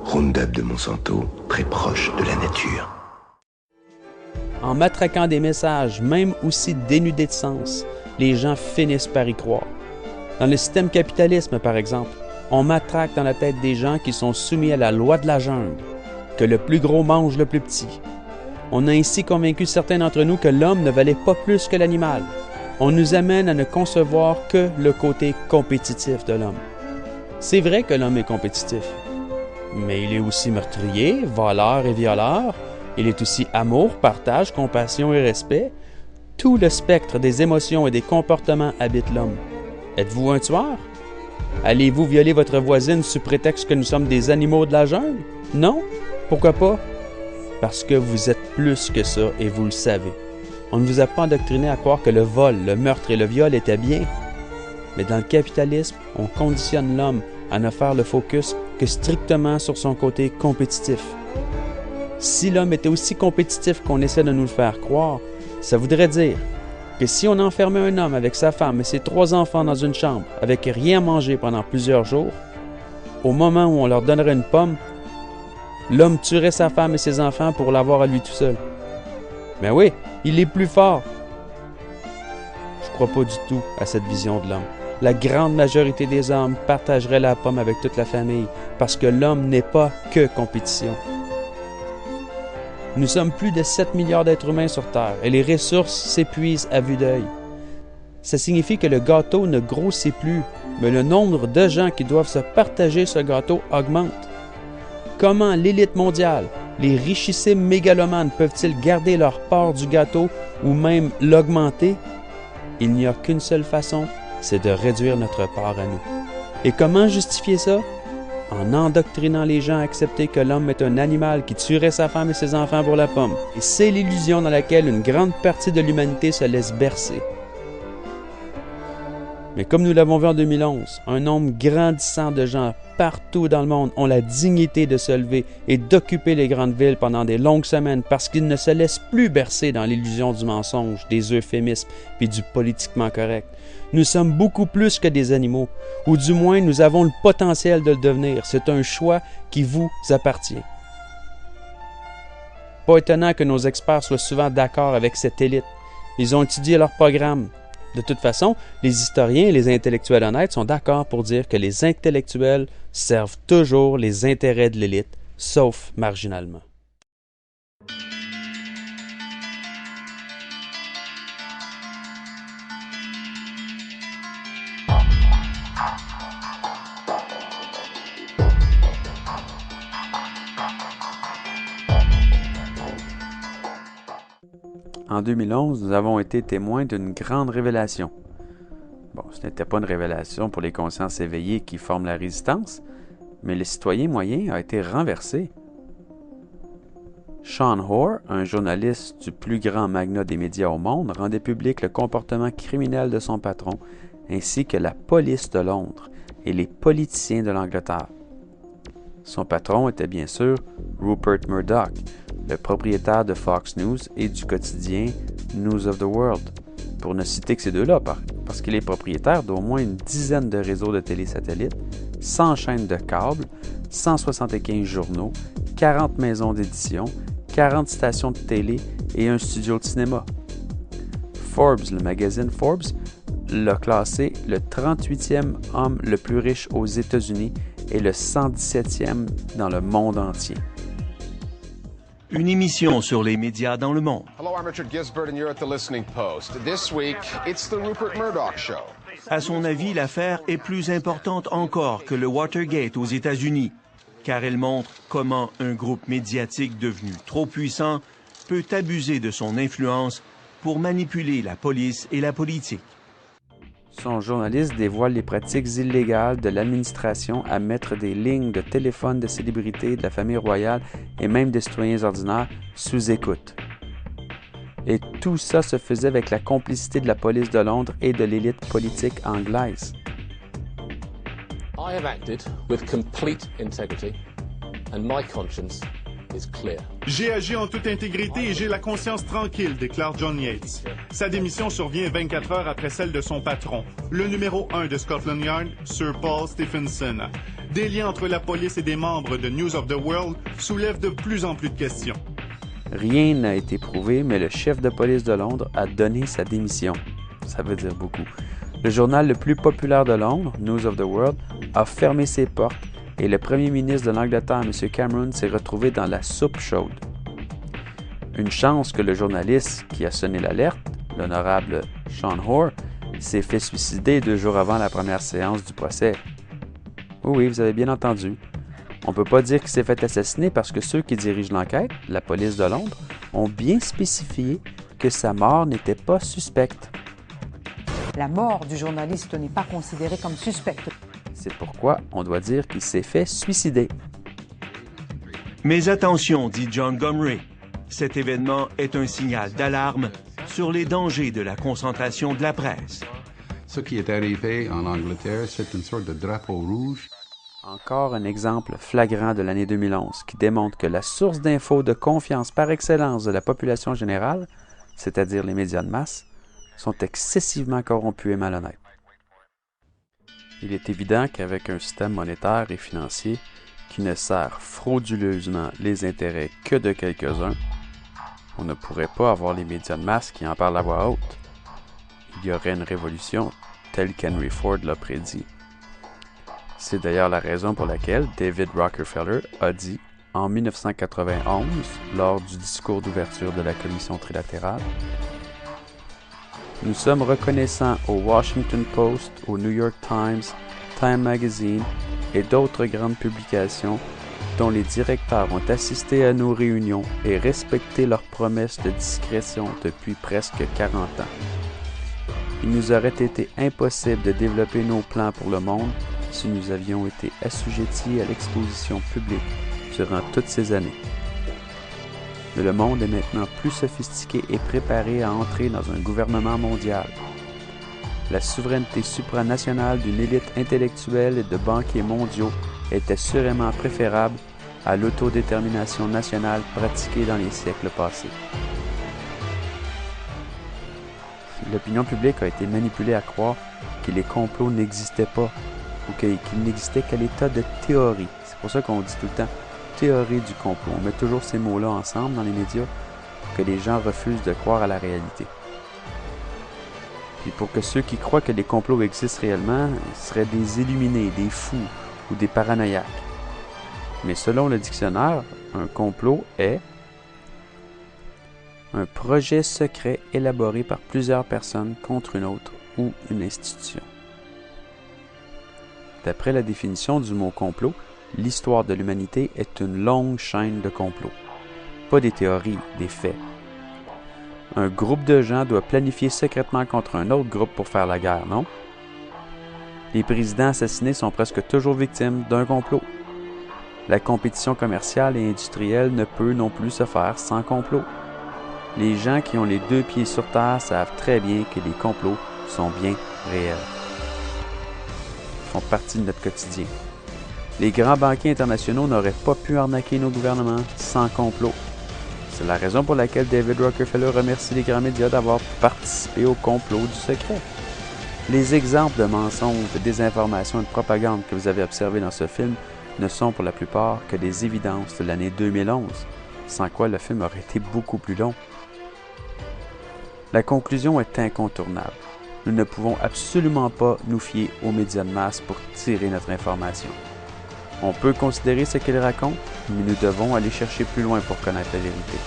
Speaker 6: Roundup de Monsanto, très proche de la nature.
Speaker 12: En matraquant des messages, même aussi dénudés de sens, les gens finissent par y croire. Dans le système capitalisme, par exemple, on matraque dans la tête des gens qui sont soumis à la loi de la jungle. que le plus gros mange le plus petit. On a ainsi convaincu certains d'entre nous que l'homme ne valait pas plus que l'animal. On nous amène à ne concevoir que le côté compétitif de l'homme. C'est vrai que l'homme est compétitif, mais il est aussi meurtrier, voleur et violeur. Il est aussi amour, partage, compassion et respect. Tout le spectre des émotions et des comportements habite l'homme. Êtes-vous un tueur? Allez-vous violer votre voisine sous prétexte que nous sommes des animaux de la jungle? Non? Pourquoi pas? Parce que vous êtes plus que ça et vous le savez. On ne vous a pas endoctriné à croire que le vol, le meurtre et le viol étaient bien. Mais dans le capitalisme, on conditionne l'homme à ne faire le focus que strictement sur son côté compétitif. Si l'homme était aussi compétitif qu'on essaie de nous le faire croire, ça voudrait dire que si on enfermait un homme avec sa femme et ses 3 enfants dans une chambre avec rien à manger pendant plusieurs jours, au moment où on leur donnerait une pomme, l'homme tuerait sa femme et ses enfants pour l'avoir à lui tout seul. Mais oui, il est plus fort. Je crois pas du tout à cette vision de l'homme. La grande majorité des hommes partageraient la pomme avec toute la famille parce que l'homme n'est pas que compétition. Nous sommes plus de 7 milliards d'êtres humains sur Terre et les ressources s'épuisent à vue d'œil. Ça signifie que le gâteau ne grossit plus, mais le nombre de gens qui doivent se partager ce gâteau augmente. Comment l'élite mondiale, les richissimes mégalomanes peuvent-ils garder leur part du gâteau ou même l'augmenter? Il n'y a qu'une seule façon, c'est de réduire notre part à nous. Et comment justifier ça? En endoctrinant les gens à accepter que l'homme est un animal qui tuerait sa femme et ses enfants pour la pomme. Et c'est l'illusion dans laquelle une grande partie de l'humanité se laisse bercer. Mais comme nous l'avons vu en 2011, un nombre grandissant de gens partout dans le monde ont la dignité de se lever et d'occuper les grandes villes pendant des longues semaines parce qu'ils ne se laissent plus bercer dans l'illusion du mensonge, des euphémismes puis du politiquement correct. Nous sommes beaucoup plus que des animaux, ou du moins nous avons le potentiel de le devenir. C'est un choix qui vous appartient. Pas étonnant que nos experts soient souvent d'accord avec cette élite. Ils ont étudié leur programme. De toute façon, les historiens et les intellectuels honnêtes sont d'accord pour dire que les intellectuels servent toujours les intérêts de l'élite, sauf marginalement. En 2011, nous avons été témoins d'une grande révélation. Bon, ce n'était pas une révélation pour les consciences éveillées qui forment la résistance, mais le citoyen moyen a été renversé. Sean Hoare, un journaliste du plus grand magnat des médias au monde, rendait public le comportement criminel de son patron, ainsi que la police de Londres et les politiciens de l'Angleterre. Son patron était bien sûr Rupert Murdoch, le propriétaire de Fox News et du quotidien News of the World, pour ne citer que ces deux-là, parce qu'il est propriétaire d'au moins une dizaine de réseaux de télé-satellites, 100 chaînes de câbles, 175 journaux, 40 maisons d'édition, 40 stations de télé et un studio de cinéma. Forbes, le magazine Forbes, l'a classé le 38e homme le plus riche aux États-Unis et le 117e dans le monde entier.
Speaker 7: Une émission sur les médias dans le monde.
Speaker 8: Hello, I'm Richard Gisbert and you're at the Listening Post. This week, it's the Rupert Murdoch Show.
Speaker 7: À son avis, l'affaire est plus importante encore que le Watergate aux États-Unis, car elle montre comment un groupe médiatique devenu trop puissant peut abuser de son influence pour manipuler la police et la politique.
Speaker 12: Son journaliste dévoile les pratiques illégales de l'administration à mettre des lignes de téléphone de célébrités de la famille royale et même des citoyens ordinaires sous écoute. Et tout ça se faisait avec la complicité de la police de Londres et de l'élite politique anglaise.
Speaker 9: I have acted with complete integrity and my conscience is clear.
Speaker 10: J'ai agi en toute intégrité et j'ai la conscience tranquille, déclare John Yates. Sa démission survient 24 heures après celle de son patron, le numéro 1 de Scotland Yard, Sir Paul Stephenson. Des liens entre la police et des membres de News of the World soulèvent de plus en plus de questions.
Speaker 12: Rien n'a été prouvé, mais le chef de police de Londres a donné sa démission. Ça veut dire beaucoup. Le journal le plus populaire de Londres, News of the World, a fermé ses portes et le premier ministre de l'Angleterre, M. Cameron, s'est retrouvé dans la soupe chaude. Une chance que le journaliste qui a sonné l'alerte, l'honorable Sean Hoare, s'est fait suicider 2 jours avant la première séance du procès. Oui, vous avez bien entendu. On ne peut pas dire qu'il s'est fait assassiner parce que ceux qui dirigent l'enquête, la police de Londres, ont bien spécifié que sa mort n'était pas suspecte.
Speaker 11: La mort du journaliste n'est pas considérée comme suspecte.
Speaker 12: C'est pourquoi on doit dire qu'il s'est fait suicider.
Speaker 7: Mais attention, dit John Gomri, cet événement est un signal d'alarme sur les dangers de la concentration de la presse.
Speaker 13: Ce qui est arrivé en Angleterre, c'est une sorte de drapeau rouge.
Speaker 12: Encore un exemple flagrant de l'année 2011 qui démontre que la source d'infos de confiance par excellence de la population générale, c'est-à-dire les médias de masse, sont excessivement corrompus et malhonnêtes. Il est évident qu'avec un système monétaire et financier qui ne sert frauduleusement les intérêts que de quelques-uns, on ne pourrait pas avoir les médias de masse qui en parlent à voix haute. Il y aurait une révolution telle qu'Henry Ford l'a prédit. C'est d'ailleurs la raison pour laquelle David Rockefeller a dit en 1991, lors du discours d'ouverture de la Commission trilatérale, « Nous sommes reconnaissants au Washington Post, au New York Times, Time Magazine et d'autres grandes publications dont les directeurs ont assisté à nos réunions et respecté leurs promesses de discrétion depuis presque 40 ans. Il nous aurait été impossible de développer nos plans pour le monde si nous avions été assujettis à l'exposition publique durant toutes ces années. Mais le monde est maintenant plus sophistiqué et préparé à entrer dans un gouvernement mondial. La souveraineté supranationale d'une élite intellectuelle et de banquiers mondiaux était assurément préférable à l'autodétermination nationale pratiquée dans les siècles passés. L'opinion publique a été manipulée à croire que les complots n'existaient pas ou qu'ils n'existaient qu'à l'état de théorie. C'est pour ça qu'on dit tout le temps « théorie du complot ». On met toujours ces mots-là ensemble dans les médias pour que les gens refusent de croire à la réalité. Puis pour que ceux qui croient que les complots existent réellement seraient des illuminés, des fous ou des paranoïaques. Mais selon le dictionnaire, un complot est un projet secret élaboré par plusieurs personnes contre une autre ou une institution. D'après la définition du mot complot, l'histoire de l'humanité est une longue chaîne de complots. Pas des théories, des faits. Un groupe de gens doit planifier secrètement contre un autre groupe pour faire la guerre, non? Les présidents assassinés sont presque toujours victimes d'un complot. La compétition commerciale et industrielle ne peut non plus se faire sans complot. Les gens qui ont les 2 pieds sur terre savent très bien que les complots sont bien réels. Ils font partie de notre quotidien. Les grands banquiers internationaux n'auraient pas pu arnaquer nos gouvernements sans complot. C'est la raison pour laquelle David Rockefeller remercie les grands médias d'avoir participé au complot du secret. Les exemples de mensonges, de désinformation et de propagande que vous avez observés dans ce film ne sont pour la plupart que des évidences de l'année 2011, sans quoi le film aurait été beaucoup plus long. La conclusion est incontournable. Nous ne pouvons absolument pas nous fier aux médias de masse pour tirer notre information. On peut considérer ce qu'ils racontent, mais nous devons aller chercher plus loin pour connaître la vérité.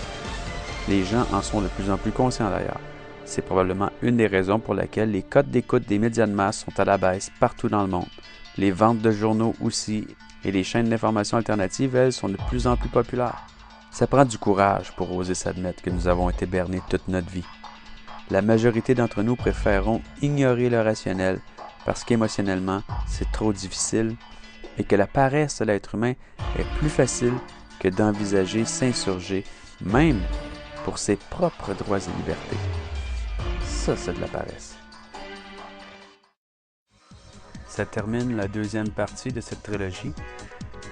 Speaker 12: Les gens en sont de plus en plus conscients d'ailleurs. C'est probablement une des raisons pour laquelle les cotes d'écoute des médias de masse sont à la baisse partout dans le monde. Les ventes de journaux aussi, et les chaînes d'information alternatives, elles, sont de plus en plus populaires. Ça prend du courage pour oser s'admettre que nous avons été bernés toute notre vie. La majorité d'entre nous préféreront ignorer le rationnel parce qu'émotionnellement, c'est trop difficile et que la paresse de l'être humain est plus facile que d'envisager s'insurger, même pour ses propres droits et libertés. Ça, c'est de la paresse. Ça termine la deuxième partie de cette trilogie.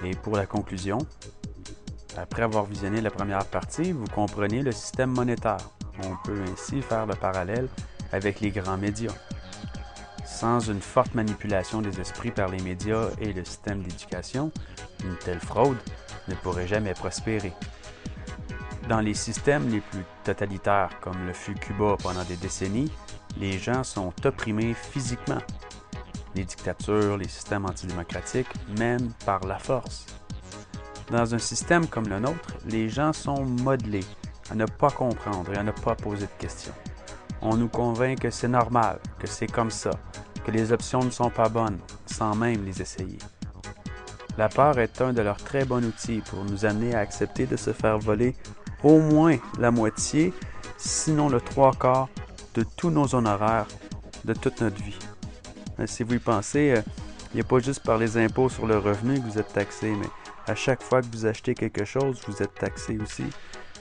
Speaker 12: Et pour la conclusion, après avoir visionné la première partie, vous comprenez le système monétaire. On peut ainsi faire le parallèle avec les grands médias. Sans une forte manipulation des esprits par les médias et le système d'éducation, une telle fraude ne pourrait jamais prospérer. Dans les systèmes les plus totalitaires, comme le fut Cuba pendant des décennies, les gens sont opprimés physiquement. les dictatures, les systèmes antidémocratiques, mènent par la force. Dans un système comme le nôtre, les gens sont modelés à ne pas comprendre et à ne pas poser de questions. On nous convainc que c'est normal, que c'est comme ça, que les options ne sont pas bonnes, sans même les essayer. La peur est un de leurs très bons outils pour nous amener à accepter de se faire voler au moins la moitié, sinon le 3/4 de tous nos honoraires, de toute notre vie. Si vous y pensez, il n'y a pas juste par les impôts sur le revenu que vous êtes taxé, mais à chaque fois que vous achetez quelque chose, vous êtes taxé aussi.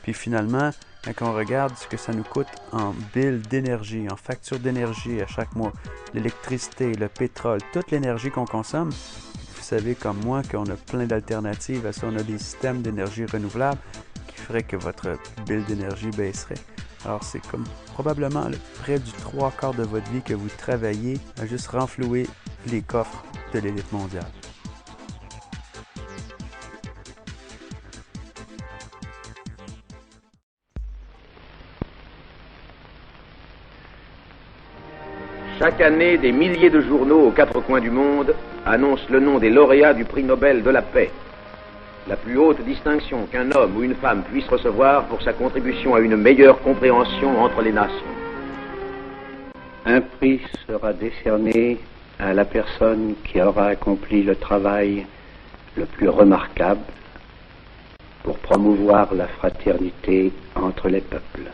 Speaker 12: Puis finalement, quand on regarde ce que ça nous coûte en bill d'énergie, en facture d'énergie à chaque mois, l'électricité, le pétrole, toute l'énergie qu'on consomme, vous savez comme moi qu'on a plein d'alternatives à ça. On a des systèmes d'énergie renouvelable qui feraient que votre bill d'énergie baisserait. Alors c'est comme probablement près du 3/4 de votre vie que vous travaillez à juste renflouer les coffres de l'élite mondiale.
Speaker 14: Chaque année, des milliers de journaux aux quatre coins du monde annoncent le nom des lauréats du prix Nobel de la paix. La plus haute distinction qu'un homme ou une femme puisse recevoir pour sa contribution à une meilleure compréhension entre les nations.
Speaker 15: Un prix sera décerné à la personne qui aura accompli le travail le plus remarquable pour promouvoir la fraternité entre les peuples.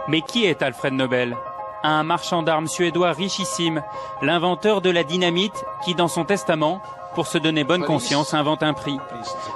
Speaker 16: Mais qui est Alfred Nobel ? Un marchand d'armes suédois richissime, l'inventeur de la dynamite qui, dans son testament, pour se donner bonne conscience, invente un prix.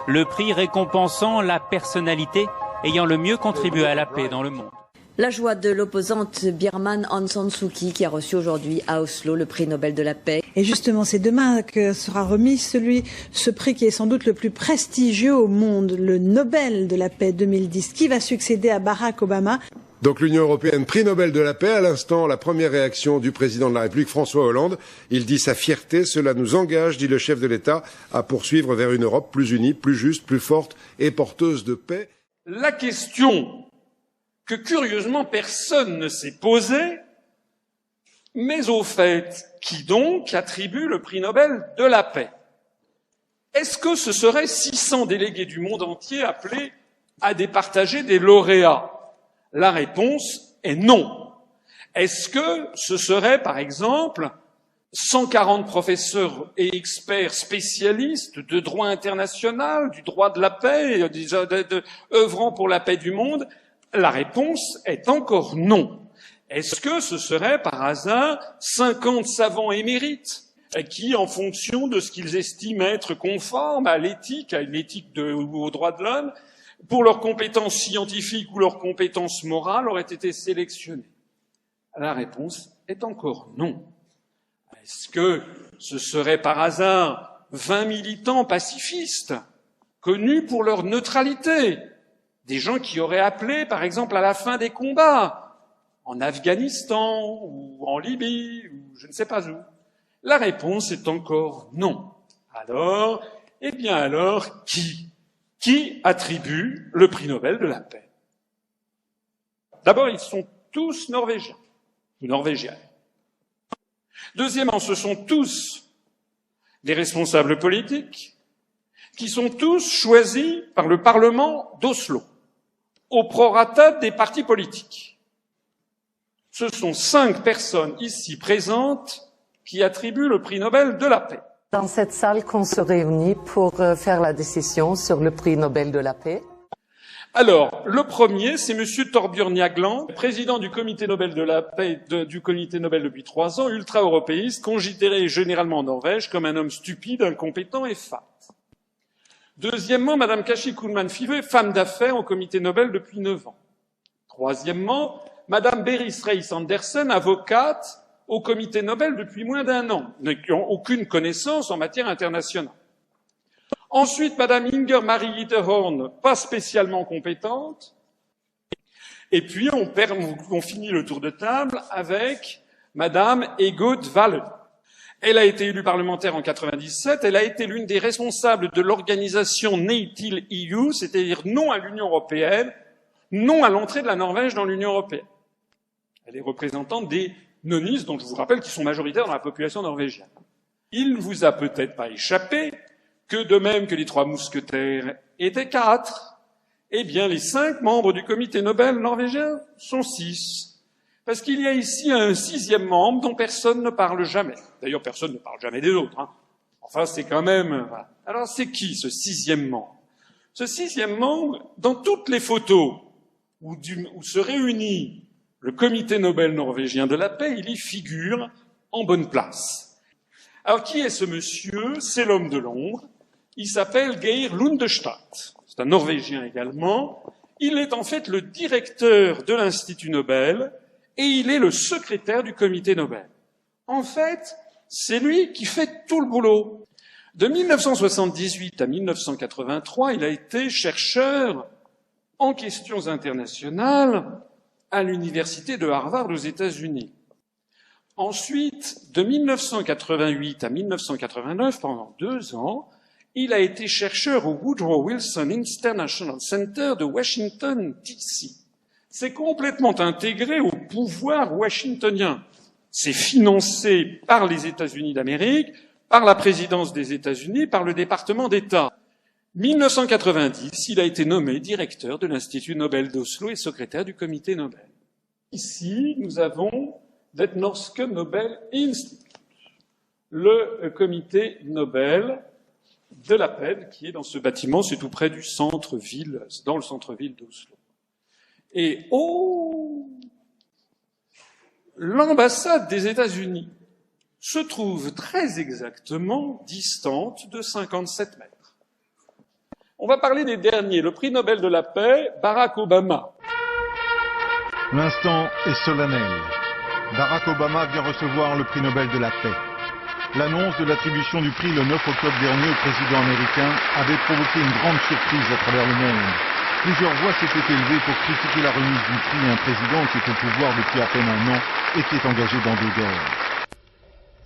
Speaker 16: Le prix récompensant la personnalité ayant le mieux contribué à la paix dans le monde.
Speaker 27: La joie de l'opposante birmane Aung San Suu Kyi qui a reçu aujourd'hui à Oslo le prix Nobel de la paix.
Speaker 17: Et justement, c'est demain que sera remis ce prix qui est sans doute le plus prestigieux au monde, le Nobel de la paix 2010, qui va succéder à Barack Obama.
Speaker 18: Donc l'Union européenne, prix Nobel de la paix, à l'instant, la première réaction du président de la République, François Hollande. Il dit sa fierté, cela nous engage, dit le chef de l'État, à poursuivre vers une Europe plus unie, plus juste, plus forte et porteuse de paix.
Speaker 19: La question que curieusement personne ne s'est posée, mais au fait, qui donc attribue le prix Nobel de la paix? Est-ce que ce seraient 600 délégués du monde entier appelés à départager des lauréats? La réponse est non. Est-ce que ce serait, par exemple, 140 professeurs et experts spécialistes de droit international, du droit de la paix, œuvrant pour la paix du monde? La réponse est encore non. Est-ce que ce serait, par hasard, 50 savants émérites qui, en fonction de ce qu'ils estiment être conforme à l'éthique, à une éthique aux droits de l'homme, pour leurs compétences scientifiques ou leurs compétences morales, auraient été sélectionnés? La réponse est encore non. Est-ce que ce serait par hasard 20 militants pacifistes, connus pour leur neutralité, des gens qui auraient appelé, par exemple, à la fin des combats, en Afghanistan ou en Libye, ou je ne sais pas où? La réponse est encore non. Alors, qui attribue le prix Nobel de la paix? D'abord, ils sont tous norvégiens ou norvégiennes. Deuxièmement, ce sont tous des responsables politiques qui sont tous choisis par le Parlement d'Oslo, au prorata des partis politiques. Ce sont 5 personnes ici présentes qui attribuent le prix Nobel de la paix.
Speaker 20: Dans cette salle qu'on se réunit pour faire la décision sur le prix Nobel de la paix.
Speaker 19: Alors, le premier, c'est Monsieur Torbjørn Jagland, président du Comité Nobel de la paix, du Comité Nobel depuis 3 ans, ultra-européiste, considéré généralement en Norvège comme un homme stupide, incompétent et fat. Deuxièmement, Madame Kashi Kullmann-Five, femme d'affaires au Comité Nobel depuis 9 ans. Troisièmement, Madame Berit Reiss-Andersen, avocate au Comité Nobel depuis moins d'1 an, qui n'ont aucune connaissance en matière internationale. Ensuite, Madame Inger Marie Gitterhorn, pas spécialement compétente. Et puis, on finit le tour de table avec Madame Egot Valle. Elle a été élue parlementaire en 97. Elle a été l'une des responsables de l'organisation Nei til EU, c'est-à-dire non à l'Union européenne, non à l'entrée de la Norvège dans l'Union européenne. Elle est représentante des nonistes, dont je vous rappelle qu'ils sont majoritaires dans la population norvégienne. Il ne vous a peut-être pas échappé que, de même que les 3 mousquetaires étaient 4, eh bien les 5 membres du comité Nobel norvégien sont 6. Parce qu'il y a ici un 6e membre dont personne ne parle jamais. D'ailleurs, personne ne parle jamais des autres. Hein. Enfin, c'est quand même... Voilà. Alors, c'est qui, ce 6e membre? Ce 6e membre, dans toutes les photos où se réunit le comité Nobel norvégien de la paix, il y figure en bonne place. Alors, qui est ce monsieur? C'est l'homme de l'ombre. Il s'appelle Geir Lundestad. C'est un Norvégien également. Il est en fait le directeur de l'Institut Nobel et il est le secrétaire du comité Nobel. En fait, c'est lui qui fait tout le boulot. De 1978 à 1983, il a été chercheur en questions internationales à l'université de Harvard aux États-Unis. Ensuite, de 1988 à 1989, pendant 2 ans, il a été chercheur au Woodrow Wilson International Center de Washington, D.C. C'est complètement intégré au pouvoir washingtonien. C'est financé par les États-Unis d'Amérique, par la présidence des États-Unis, par le département d'État. 1990, il a été nommé directeur de l'Institut Nobel d'Oslo et secrétaire du comité Nobel. Ici, nous avons det Norske Nobel Institut, le comité Nobel de la paix qui est dans ce bâtiment, c'est tout près du centre-ville, dans le centre-ville d'Oslo. Et l'ambassade des États-Unis se trouve très exactement distante de 57 mètres. On va parler des derniers. Le prix Nobel de la paix, Barack Obama.
Speaker 1: L'instant est solennel. Barack Obama vient recevoir le prix Nobel de la paix. L'annonce de l'attribution du prix le 9 octobre dernier au président américain avait provoqué une grande surprise à travers le monde. Plusieurs voix s'étaient élevées pour critiquer la remise du prix à un président qui est au pouvoir depuis à peine 1 an et qui est engagé dans 2 guerres.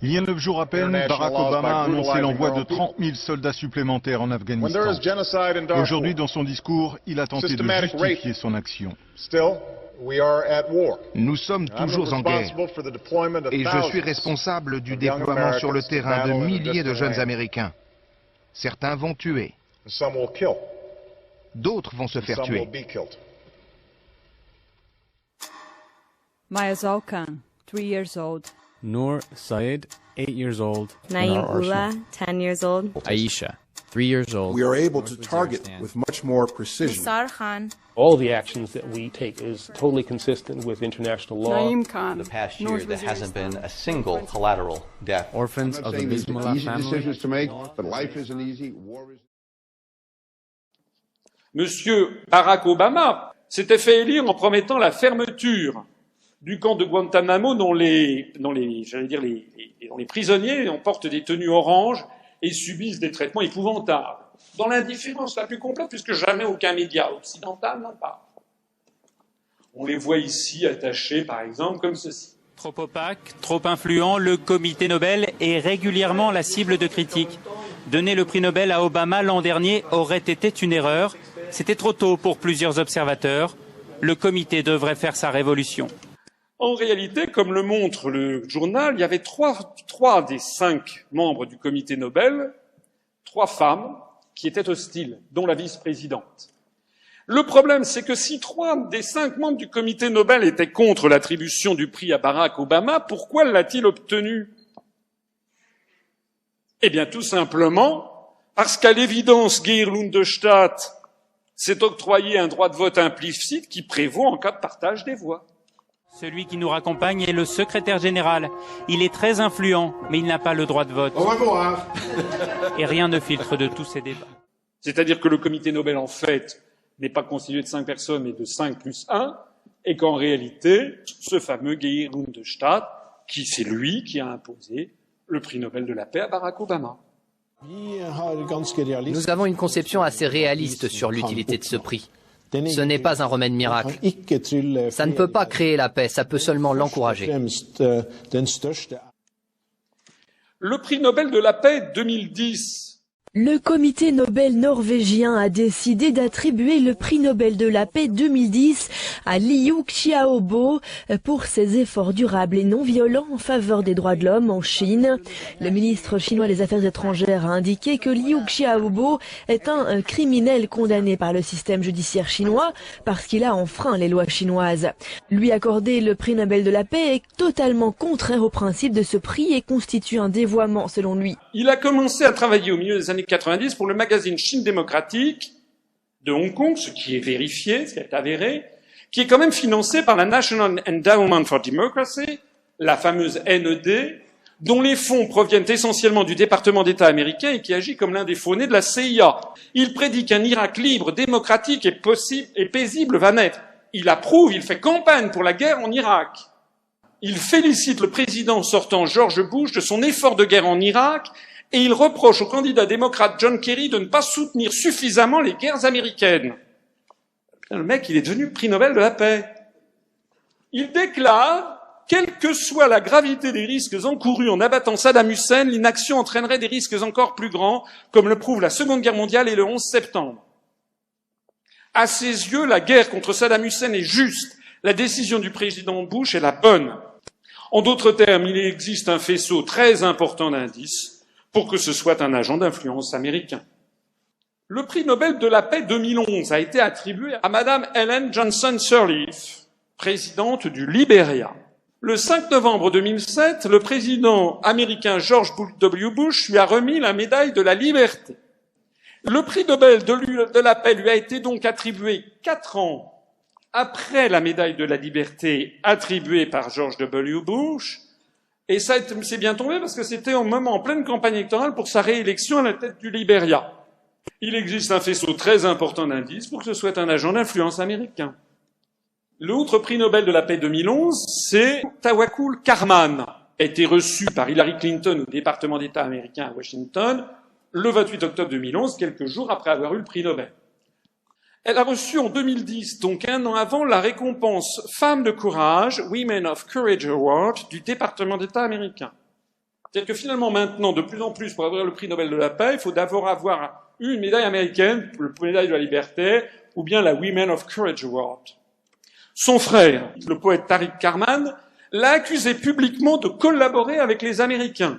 Speaker 1: Il y a 9 jours à peine, Barack Obama a annoncé l'envoi de 30 000 soldats supplémentaires en Afghanistan. Aujourd'hui, dans son discours, il a tenté de justifier son action.
Speaker 21: Nous sommes toujours en guerre et je suis responsable du déploiement sur le terrain de milliers de jeunes Américains. Certains vont tuer. D'autres vont se faire tuer.
Speaker 22: Maya Zolkan, 3 years old.
Speaker 23: Noor Saeed, 8 years old.
Speaker 24: Naeem Ullah, 10 years old.
Speaker 23: Aisha, 3 years old.
Speaker 25: We are able to target with much more precision.
Speaker 24: Nisar Khan.
Speaker 26: All the actions that we take is totally consistent with international law.
Speaker 22: Naeem Khan.
Speaker 28: The past year, there hasn't been a single collateral death.
Speaker 23: Orphans of the Bismillah family.
Speaker 25: Easy decisions to make, but life isn't easy. War is...
Speaker 19: Monsieur Barack Obama s'était fait élire en promettant la fermeture du camp de Guantanamo dont les prisonniers portent des tenues oranges et subissent des traitements épouvantables. Dans l'indifférence la plus complète, puisque jamais aucun média occidental n'en parle. On les voit ici attachés, par exemple, comme ceci.
Speaker 16: Trop opaque, trop influent, le comité Nobel est régulièrement la cible de critiques. Donner le prix Nobel à Obama l'an dernier aurait été une erreur. C'était trop tôt pour plusieurs observateurs. Le comité devrait faire sa révolution.
Speaker 19: En réalité, comme le montre le journal, il y avait trois des 5 membres du comité Nobel, 3 femmes qui étaient hostiles, dont la vice-présidente. Le problème, c'est que si 3 des 5 membres du comité Nobel étaient contre l'attribution du prix à Barack Obama, pourquoi l'a-t-il obtenu? Eh bien, tout simplement parce qu'à l'évidence, Geir Lundestad s'est octroyé un droit de vote implicite qui prévaut en cas de partage des voix.
Speaker 16: Celui qui nous raccompagne est le secrétaire général. Il est très influent, mais il n'a pas le droit de vote.
Speaker 25: Au revoir.
Speaker 16: Et rien ne filtre de tous ces débats.
Speaker 19: C'est-à-dire que le comité Nobel, en fait, n'est pas constitué de 5 personnes, mais de 5 plus 1, et qu'en réalité, ce fameux Geir Lundestad, c'est lui qui a imposé le prix Nobel de la paix à Barack Obama.
Speaker 29: Nous avons une conception assez réaliste sur l'utilité de ce prix. Ce n'est pas un remède miracle. Ça ne peut pas créer la paix, ça peut seulement l'encourager.
Speaker 19: Le prix Nobel de la paix 2010
Speaker 2: Le comité Nobel norvégien a décidé d'attribuer le prix Nobel de la paix 2010 à Liu Xiaobo pour ses efforts durables et non violents en faveur des droits de l'homme en Chine. Le ministre chinois des Affaires étrangères a indiqué que Liu Xiaobo est un criminel condamné par le système judiciaire chinois parce qu'il a enfreint les lois chinoises. Lui accorder le prix Nobel de la paix est totalement contraire au principe de ce prix et constitue un dévoiement selon lui.
Speaker 19: Il a commencé à travailler au milieu des années 90 pour le magazine Chine démocratique de Hong Kong, ce qui est vérifié, ce qui est avéré, qui est quand même financé par la National Endowment for Democracy, la fameuse NED, dont les fonds proviennent essentiellement du département d'État américain et qui agit comme l'un des faux-nés de la CIA. Il prédit qu'un Irak libre, démocratique et paisible va naître. Il approuve, il fait campagne pour la guerre en Irak. Il félicite le président sortant George Bush de son effort de guerre en Irak et il reproche au candidat démocrate John Kerry de ne pas soutenir suffisamment les guerres américaines. Le mec, il est devenu prix Nobel de la paix. Il déclare, quelle que soit la gravité des risques encourus en abattant Saddam Hussein, l'inaction entraînerait des risques encore plus grands, comme le prouve la Seconde Guerre mondiale et le 11 septembre. À ses yeux, la guerre contre Saddam Hussein est juste. La décision du président Bush est la bonne. En d'autres termes, il existe un faisceau très important d'indices pour que ce soit un agent d'influence américain. Le prix Nobel de la paix 2011 a été attribué à Madame Ellen Johnson Sirleaf, présidente du Libéria. Le 5 novembre 2007, le président américain George W. Bush lui a remis la médaille de la liberté. Le prix Nobel de la paix lui a été donc attribué 4 ans après la médaille de la liberté attribuée par George W. Bush. Et ça c'est bien tombé parce que c'était au moment en pleine campagne électorale pour sa réélection à la tête du Libéria. Il existe un faisceau très important d'indices pour que ce soit un agent d'influence américain. L'autre prix Nobel de la paix 2011, c'est Tawakkul Karman, a été reçu par Hillary Clinton au département d'État américain à Washington le 28 octobre 2011, quelques jours après avoir eu le prix Nobel. Elle a reçu en 2010, donc 1 an avant, la récompense Femmes de courage, Women of Courage Award, du département d'État américain. C'est-à-dire que finalement, maintenant, de plus en plus, pour avoir le prix Nobel de la paix, il faut d'abord avoir une médaille américaine, la médaille de la liberté, ou bien la Women of Courage Award. Son frère, le poète Tariq Karman, l'a accusé publiquement de collaborer avec les Américains.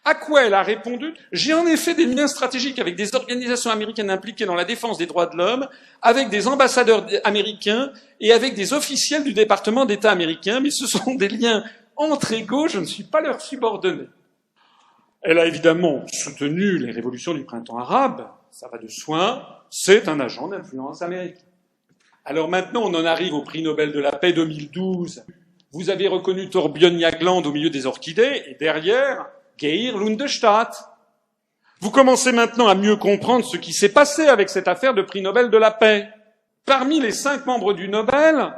Speaker 19: À quoi elle a répondu? J'ai en effet des liens stratégiques avec des organisations américaines impliquées dans la défense des droits de l'homme, avec des ambassadeurs américains et avec des officiels du département d'État américain, mais ce sont des liens entre égaux, je ne suis pas leur subordonné. Elle a évidemment soutenu les révolutions du printemps arabe, ça va de soi, c'est un agent d'influence américain. Alors maintenant, on en arrive au prix Nobel de la paix 2012. Vous avez reconnu Thorbjørn Jagland au milieu des orchidées, et derrière, Geir Lundestad. Vous commencez maintenant à mieux comprendre ce qui s'est passé avec cette affaire de prix Nobel de la paix. Parmi les 5 membres du Nobel,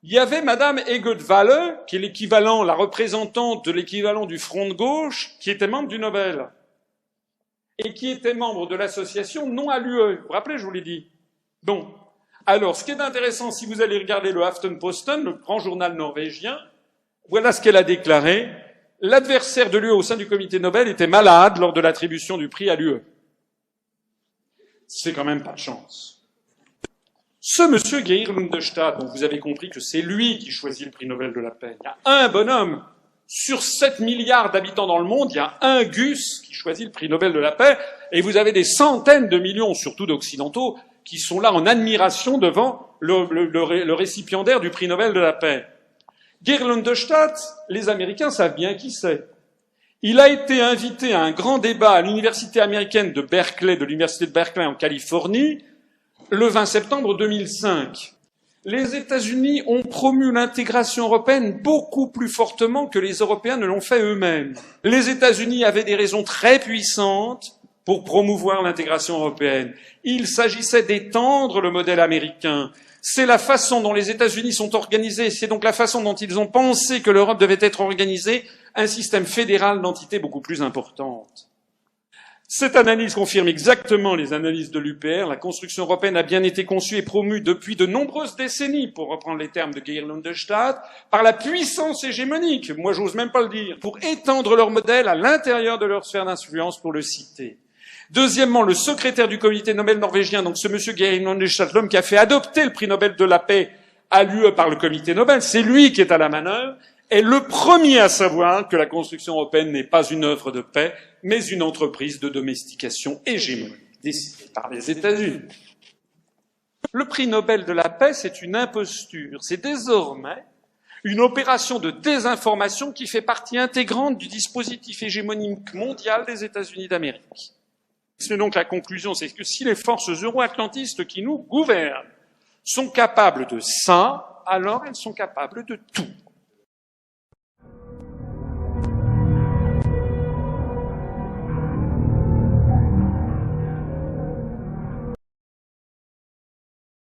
Speaker 19: il y avait Madame Egot Wale, qui est l'équivalent, la représentante de l'équivalent du Front de gauche, qui était membre du Nobel. Et qui était membre de l'association Non à l'UE. Vous vous rappelez, je vous l'ai dit. Bon. Alors, ce qui est intéressant, si vous allez regarder le Aftenposten, le grand journal norvégien, voilà ce qu'elle a déclaré. L'adversaire de l'UE au sein du comité Nobel était malade lors de l'attribution du prix à l'UE. C'est quand même pas de chance. Ce monsieur Geir Lundestad, donc vous avez compris que c'est lui qui choisit le prix Nobel de la paix. Il y a un bonhomme. Sur 7 milliards d'habitants dans le monde, il y a un Gus qui choisit le prix Nobel de la paix, et vous avez des centaines de millions, surtout d'occidentaux, qui sont là en admiration devant le récipiendaire du prix Nobel de la paix. Geir Lundestad, les Américains savent bien qui c'est. Il a été invité à un grand débat à l'université américaine de Berkeley, de l'université de Berkeley en Californie, le 20 septembre 2005. Les États-Unis ont promu l'intégration européenne beaucoup plus fortement que les Européens ne l'ont fait eux-mêmes. Les États-Unis avaient des raisons très puissantes pour promouvoir l'intégration européenne. Il s'agissait d'étendre le modèle américain. C'est la façon dont les États-Unis sont organisés, c'est donc la façon dont ils ont pensé que l'Europe devait être organisée, un système fédéral d'entités beaucoup plus importante. Cette analyse confirme exactement les analyses de l'UPR. La construction européenne a bien été conçue et promue depuis de nombreuses décennies, pour reprendre les termes de Geir Lundestad, par la puissance hégémonique, moi j'ose même pas le dire, pour étendre leur modèle à l'intérieur de leur sphère d'influence, pour le citer. Deuxièmement, le secrétaire du comité Nobel norvégien, donc ce monsieur Geir Lundestad, l'homme qui a fait adopter le prix Nobel de la paix à l'UE par le comité Nobel, c'est lui qui est à la manœuvre, est le premier à savoir que la construction européenne n'est pas une œuvre de paix, mais une entreprise de domestication hégémonique, décidée par les États-Unis. Le prix Nobel de la paix, c'est une imposture. C'est désormais une opération de désinformation qui fait partie intégrante du dispositif hégémonique mondial des États-Unis d'Amérique. C'est donc la conclusion, c'est que si les forces euro-atlantistes qui nous gouvernent sont capables de ça, alors elles sont capables de tout.